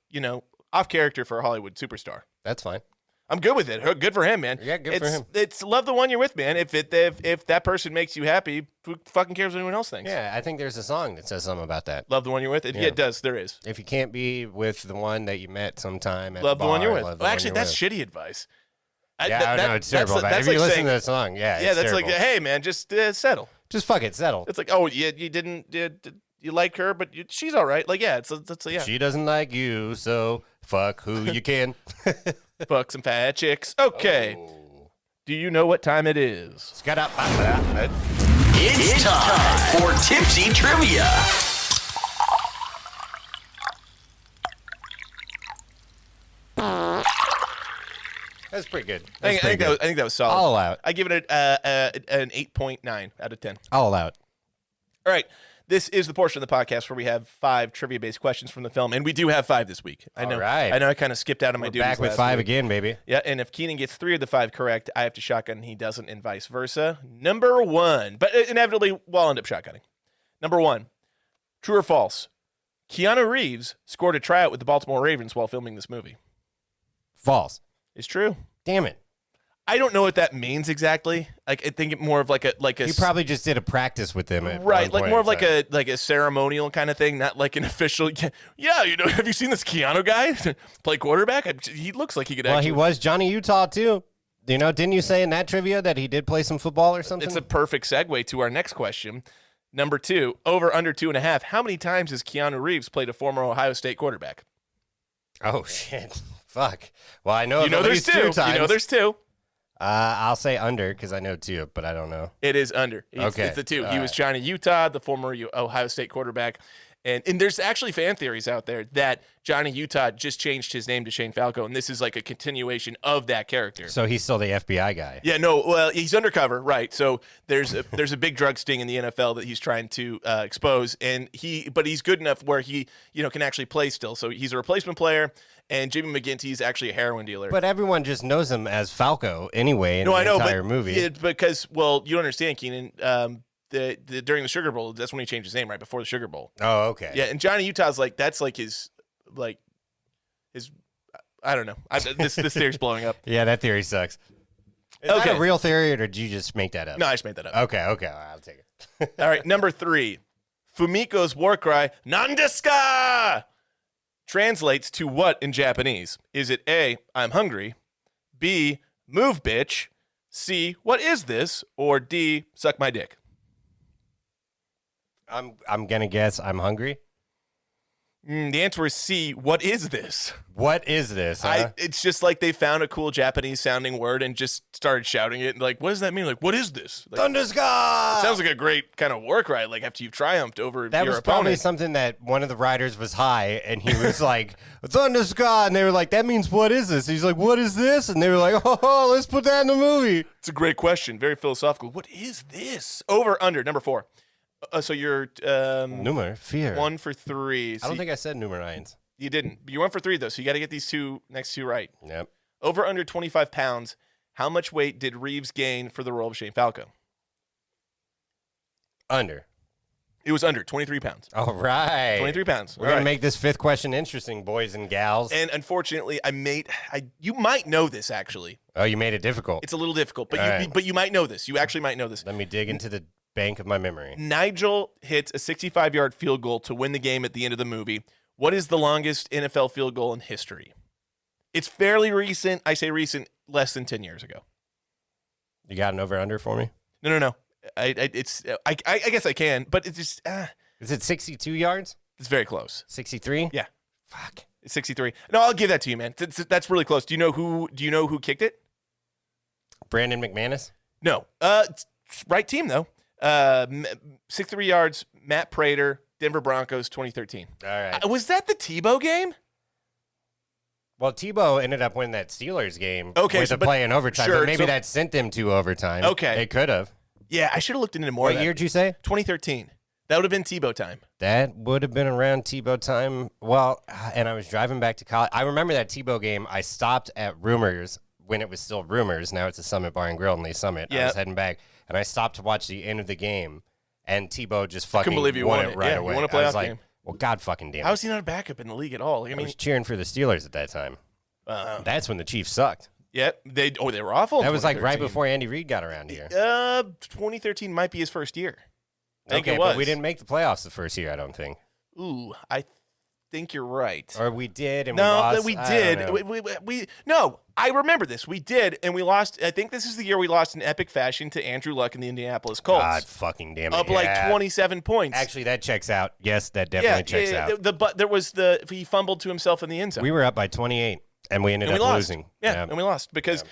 off character for a Hollywood superstar. That's fine. I'm good with it. Good for him, man. Yeah, good for him. It's love the one you're with, man. If that person makes you happy, who fucking cares what anyone else thinks? Yeah, I think there's a song that says something about that. Love the one you're with? Yeah, it does. There is. If you can't be with the one that you met sometime at love the the one you're bar, with. Well, actually, that's shitty advice. No, it's terrible. If you listen to the song, yeah, that's terrible. like, hey, man, just settle. Just fuck it, settle. It's like, oh, you didn't, you like her, but she's all right. Like, yeah, it's yeah. She doesn't like you, so fuck who you can. Fuck some fat chicks. Okay. Oh. Do you know what time it is? It's time for Tipsy Trivia. That's pretty good. I think that was solid. I'll allow it. I give it an 8.9 out of 10. I'll allow it. All right. This is the portion of the podcast where we have 5 trivia-based questions from the film, and we do have 5 this week. I know. All right. I know I kind of skipped out on my duties back with last 5 week. again, baby. Yeah, and if Keenan gets 3 of the 5 correct, I have to shotgun, and he doesn't, and vice versa. Number 1, but inevitably, we'll end up shotgunning. Number 1, true or false? Keanu Reeves scored a tryout with the Baltimore Ravens while filming this movie. False. It's true. Damn it. I don't know what that means exactly. Like, I think more of like a. He probably just did a practice with them, right? Like more of like a ceremonial kind of thing, not like an official. Yeah, have you seen this Keanu guy play quarterback? He looks like he could. Well, actually... he was Johnny Utah too. Didn't you say in that trivia that he did play some football or something? It's a perfect segue to our next question. Number 2, over under 2.5. How many times has Keanu Reeves played a former Ohio State quarterback? Oh shit! Fuck. Well, I know. There's 2 times. There's 2. I'll say under because I know 2, but I don't know. It is under. It's the 2. He was Johnny Utah, the former Ohio State quarterback. And there's actually fan theories out there that Johnny Utah just changed his name to Shane Falco, and this is like a continuation of that character. So he's still the FBI guy. Yeah, no, well, he's undercover, right? So there's a big drug sting in the NFL that he's trying to expose, but he's good enough where he can actually play still. So he's a replacement player, and Jimmy McGinty's actually a heroin dealer. But everyone just knows him as Falco anyway in the entire movie. Yeah, because you don't understand, Keenan. During the Sugar Bowl, that's when he changed his name, right before the Sugar Bowl. Oh, okay. Yeah, and Johnny Utah's that's his I don't know. This theory's blowing up. Yeah, that theory sucks. Is that a real theory, or did you just make that up? No, I just made that up. Okay, I'll take it. All right, number 3. Fumiko's war cry, Nandeska, translates to what in Japanese? Is it A, I'm hungry, B, move bitch, C, what is this, or D, suck my dick? I'm gonna guess I'm hungry. The answer is C. What is this? What is this? Huh? It's just like they found a cool Japanese sounding word and just started shouting it. Like, what does that mean? Like, what is this? Like, Thunderscar! sounds like a great kind of war cry. Like after you've triumphed over That your was probably opponent. something that one of the riders was high, and he was like, Thunderscar! And they were like, that means what is this? He's like, what is this? And they were like, oh, let's put that in the movie. It's a great question. Very philosophical. What is this? Over, under, number 4. So you're Numer, fear. 1 for 3. So I don't think I said numerines. you didn't. You're 1 for 3, though, so you got to get these next two right. Yep. Over, under 25 pounds. How much weight did Reeves gain for the role of Shane Falco? Under. It was under 23 pounds. All right. 23 pounds. We're All going right. to make this 5th question interesting, boys and gals. And unfortunately, you might know this, actually. Oh, you made it difficult. It's a little difficult, but All you right. but you might know this. You actually might know this. Let me dig into the bank of my memory. Nigel hits a 65-yard field goal to win the game at the end of the movie. What is the longest NFL field goal in history? It's fairly recent. I say recent, less than 10 years ago. You got an over-under for me? No. I guess I can, but it's just Is it 62 yards? it's very close. 63? Yeah, Fuck. it's 63. No, I'll give that to you, man. That's really close. Do you know who kicked it? Brandon McManus? No. It's right team though. 63 yards. Matt Prater, Denver Broncos, 2013. All right. Was that the Tebow game? Well, Tebow ended up winning that Steelers game Okay, with a but- play in overtime, sure, but maybe so- that sent them to overtime. Okay. It could have. Yeah, I should have looked into more. What of that. year did you say? 2013. That would have been Tebow time. That would have been around Tebow time. Well, and I was driving back to college. I remember that Tebow game. I stopped at Rumors when it was still Rumors. Now it's a Summit Bar and Grill in Lee Summit. I Yeah. was heading back, and I stopped to watch the end of the game, and Tebow just fucking believe you won won it it. right Yeah, away. you won a I was playoff like, game. well, God fucking damn it. How is he not a backup in the league at all? I I mean, was cheering for the Steelers at that time. That's when the Chiefs sucked. yeah, they were awful. in That was like right 2013. before Andy Reid got around here. 2013 might be his first year. I think Okay, it was. but we didn't make the playoffs the first year, I don't think. Ooh, I think you're right. Or we did, and No, we lost. we I did. don't know. No, I remember this. We did, and we lost. I think this is the year we lost in epic fashion to Andrew Luck and the Indianapolis Colts. God fucking damn it. Up like Yeah. 27 points. Actually, that checks out. Yes, that definitely checks out. But there was he fumbled to himself in the end zone. We were up by 28, and we ended and up we lost. losing. Yeah, and we lost because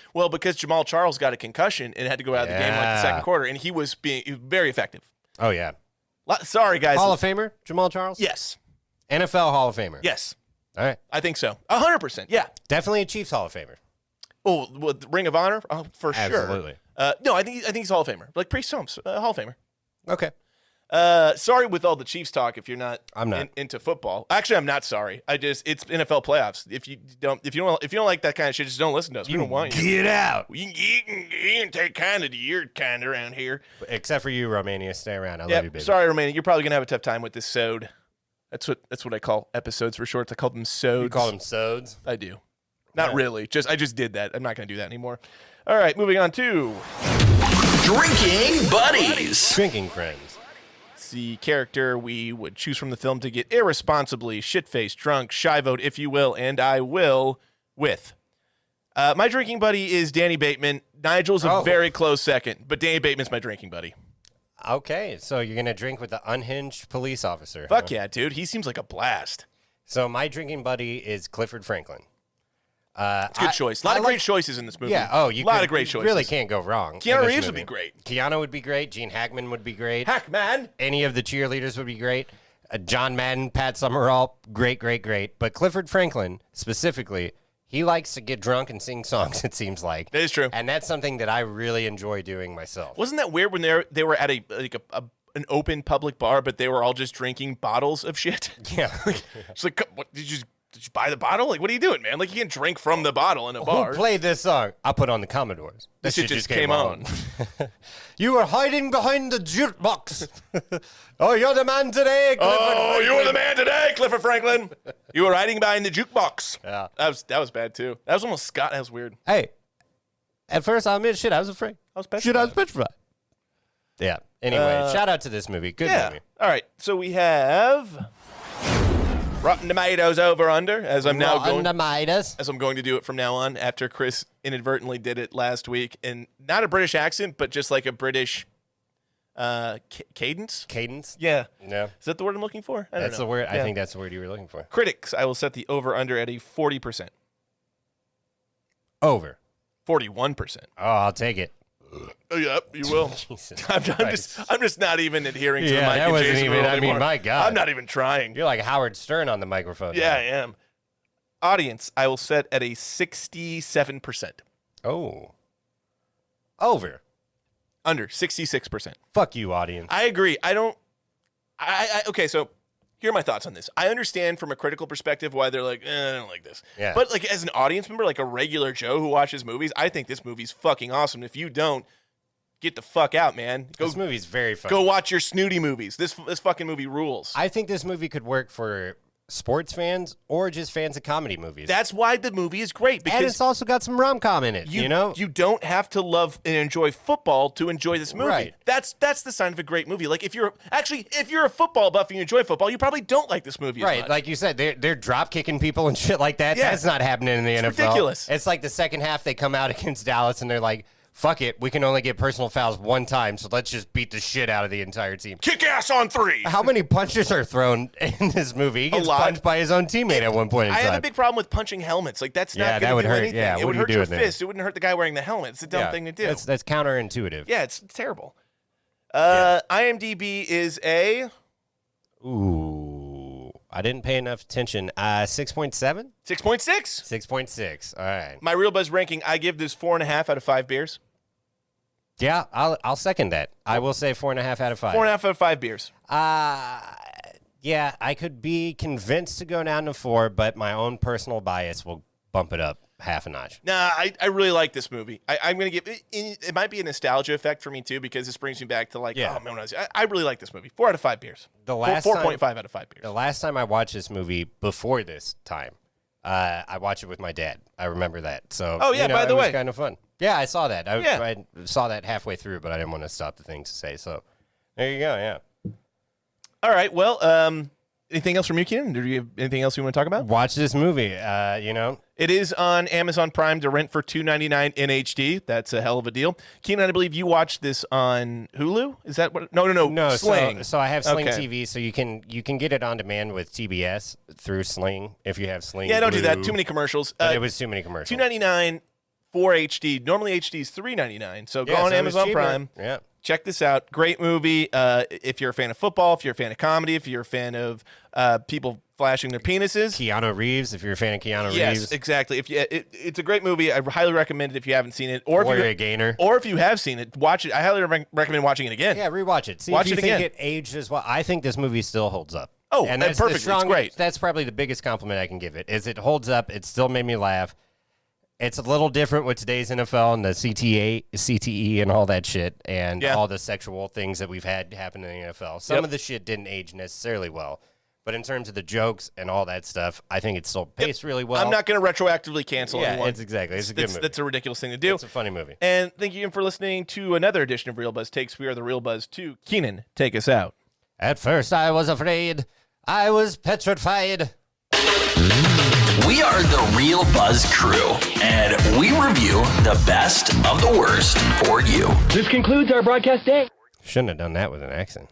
Jamal Charles got a concussion and had to go out of the game like the Yeah. second quarter, and he was very effective. Oh, yeah. Sorry, guys. Hall of Famer, Jamal Charles? Yes, NFL Hall of Famer. yes, All right. I think so. 100%. Yeah. Definitely a Chiefs Hall of Famer. Oh, well, Ring of Honor? Oh, for sure. Absolutely. No, I think he's Hall of Famer. Like Priest Holmes, Hall of Famer. Okay. Sorry with all the Chiefs talk if you're not, I'm not. into football. Actually, I'm not sorry. It's NFL playoffs. If you don't like that kind of shit, just don't listen to us. We don't want you. Get out. You can take kind of to your kind around here. Except for you, Romania. Stay around. I Yeah, love you, baby. sorry, Romania. You're probably gonna have a tough time with this sode. That's what I call episodes for short. I call them sodes. You call them sods? I do. Not Yeah. really. I just did that. I'm not gonna do that anymore. All right, moving on to Drinking Buddies. Drinking friends. the character we would choose from the film to get irresponsibly shit-faced, drunk, shy-vote, if you will, and I will, with. My drinking buddy is Danny Bateman. Nigel's a very close second, but Danny Bateman's my drinking buddy. Okay, so you're going to drink with the unhinged police officer. Fuck yeah, dude. He seems like a blast. So my drinking buddy is Clifford Franklin. It's a good choice. A lot of great choices in this movie. Yeah, a lot of great choices. really can't go wrong. Keanu in this Reeves would movie. be great. Keanu would be great. Gene Hackman would be great. Heck, man. Any of the cheerleaders would be great. John Madden, Pat Summerall, great, great, great. But Clifford Franklin, specifically, he likes to get drunk and sing songs, it seems like. That is true. And that's something that I really enjoy doing myself. Wasn't that weird when they were at an open public bar, but they were all just drinking bottles of shit? Yeah. It's like, what, did you buy the bottle? Like, what are you doing, man? Like, you can't drink from the bottle in a bar. Who played this song? I put on the Commodores. This shit just came on. You were hiding behind the jukebox. Oh, you're the man today, Clifford Oh, you were Franklin. the man today, Clifford Franklin. You were hiding behind the jukebox. Yeah. That was bad too. That was almost Scott. That was weird. Hey, at first I admit, I was afraid. I was petrified. Shit, I was petrified. Yeah. Anyway, shout out to this movie. Good Yeah. movie. All right. So we have Rotten Tomatoes over under as I'm now going. Tomatoes. As I'm going to do it from now on, after Chris inadvertently did it last week, and not a British accent, but just like a British Cadence? Cadence? Yeah. No. Is that the word I'm looking for? I don't That's know. the word. Yeah. I think that's the word you were looking for. Critics, I will set the over-under at a 40%. Over. 41%. Oh, I'll take it. Oh, yep, you will. Jesus I'm Christ. just not even adhering to the Yeah, mic that and wasn't Jason even- rule I mean, anymore. my God. I'm not even trying. You're like Howard Stern on the microphone. Yeah, now. I am. Audience, I will set at a 67%. Oh. Over. Under 66%. Fuck you, audience. I agree. Okay, so here are my thoughts on this. I understand from a critical perspective why they're like, I don't like this. Yeah. But like as an audience member, like a regular Joe who watches movies, I think this movie's fucking awesome. If you don't, get the fuck out, man. This movie's very fun. Go watch your snooty movies. This fucking movie rules. I think this movie could work for sports fans or just fans of comedy movies. That's why the movie is great and because it's also got some rom-com in it, you know? you don't have to love and enjoy football to enjoy this movie. Right. That's the sign of a great movie. Like if you're a football buff and you enjoy football, you probably don't like this movie as Right, much. like you said, they're drop kicking people and shit like that. Yeah. That's not happening in the NFL. ridiculous. It's like the second half they come out against Dallas and they're like, fuck it, we can only get personal fouls one time, so let's just beat the shit out of the entire team. Kick ass on 3. How many punches are thrown in this movie? He gets lot. punched by his own teammate at one point in I time. have a big problem with punching helmets. Like that's Yeah, not that going would to do hurt. anything. Yeah, It what would do you hurt do your with that? fist. It wouldn't hurt the guy wearing the helmet. It's a dumb thing to do. That's counterintuitive. Yeah, it's terrible. IMDb is a Ooh, I didn't pay enough attention. 6.7? 6.6. 6.6. All right. My Real Buzz ranking, I give this 4.5 out of 5 beers. Yeah, I'll second that. I will say 4.5 out of 5. 4.5 out of 5 beers. Yeah, I could be convinced to go down to 4, but my own personal bias will bump it up half a notch. Nah, I really like this movie. I'm going to give it might be a nostalgia effect for me too because this brings me back to like, Yeah. oh man, I really like this movie. 4 out of 5 beers. The last 4.5 out of 5 beers. The last time I watched this movie before this time, I watched it with my dad. I remember that. So, Oh, yeah, by the it was way. kind of fun. Yeah, I saw that. Yeah. I saw that halfway through, but I didn't want to stop the thing to say. So, there you go. Yeah. All right. Well, anything else from you, Keanu? Do you have anything else you want to talk about? Watch this movie. It is on Amazon Prime to rent for $2.99 in HD. That's a hell of a deal. Keenan, I believe you watched this on Hulu. Is that what? No. No, Sling. So I have Sling Okay. TV, so you can get it on demand with TBS through Sling if you have Sling. Yeah, don't do that. Blue. Too many commercials. But it was too many commercials. $2.99 for HD. Normally HD is $3.99. So go Yeah, on so it was Amazon cheaper. Prime. Yeah. Check this out. Great movie. If you're a fan of football, if you're a fan of comedy, if you're a fan of people flashing their penises. Keanu Reeves, if you're a fan of Keanu Yes, Reeves. exactly. It's a great movie. I highly recommend it if you haven't seen it, or if Warrior you Gainer. or if you have seen it, watch it. I highly recommend watching it again. Yeah, rewatch it. See Watch if you it think again. it aged as well. I think this movie still holds up. Oh, and and that's perfectly. It's great. That's probably the biggest compliment I can give it. Is it holds up? It still made me laugh. It's a little different with today's NFL and the CTE and all that shit, and Yeah. all the sexual things that we've had happen in the NFL. Some of the shit didn't age necessarily well, but in terms of the jokes and all that stuff, I think it's still paced really well. I'm not going to retroactively cancel Yeah, anyone. it's a good movie. That's a ridiculous thing to do. It's a funny movie. And thank you for listening to another edition of Real Buzz Takes. We are the Real Buzz 2. Keenan, take us out. At first, I was afraid. I was petrified. We are the Real Buzz Crew, and we review the best of the worst for you. This concludes our broadcast day. Shouldn't have done that with an accent.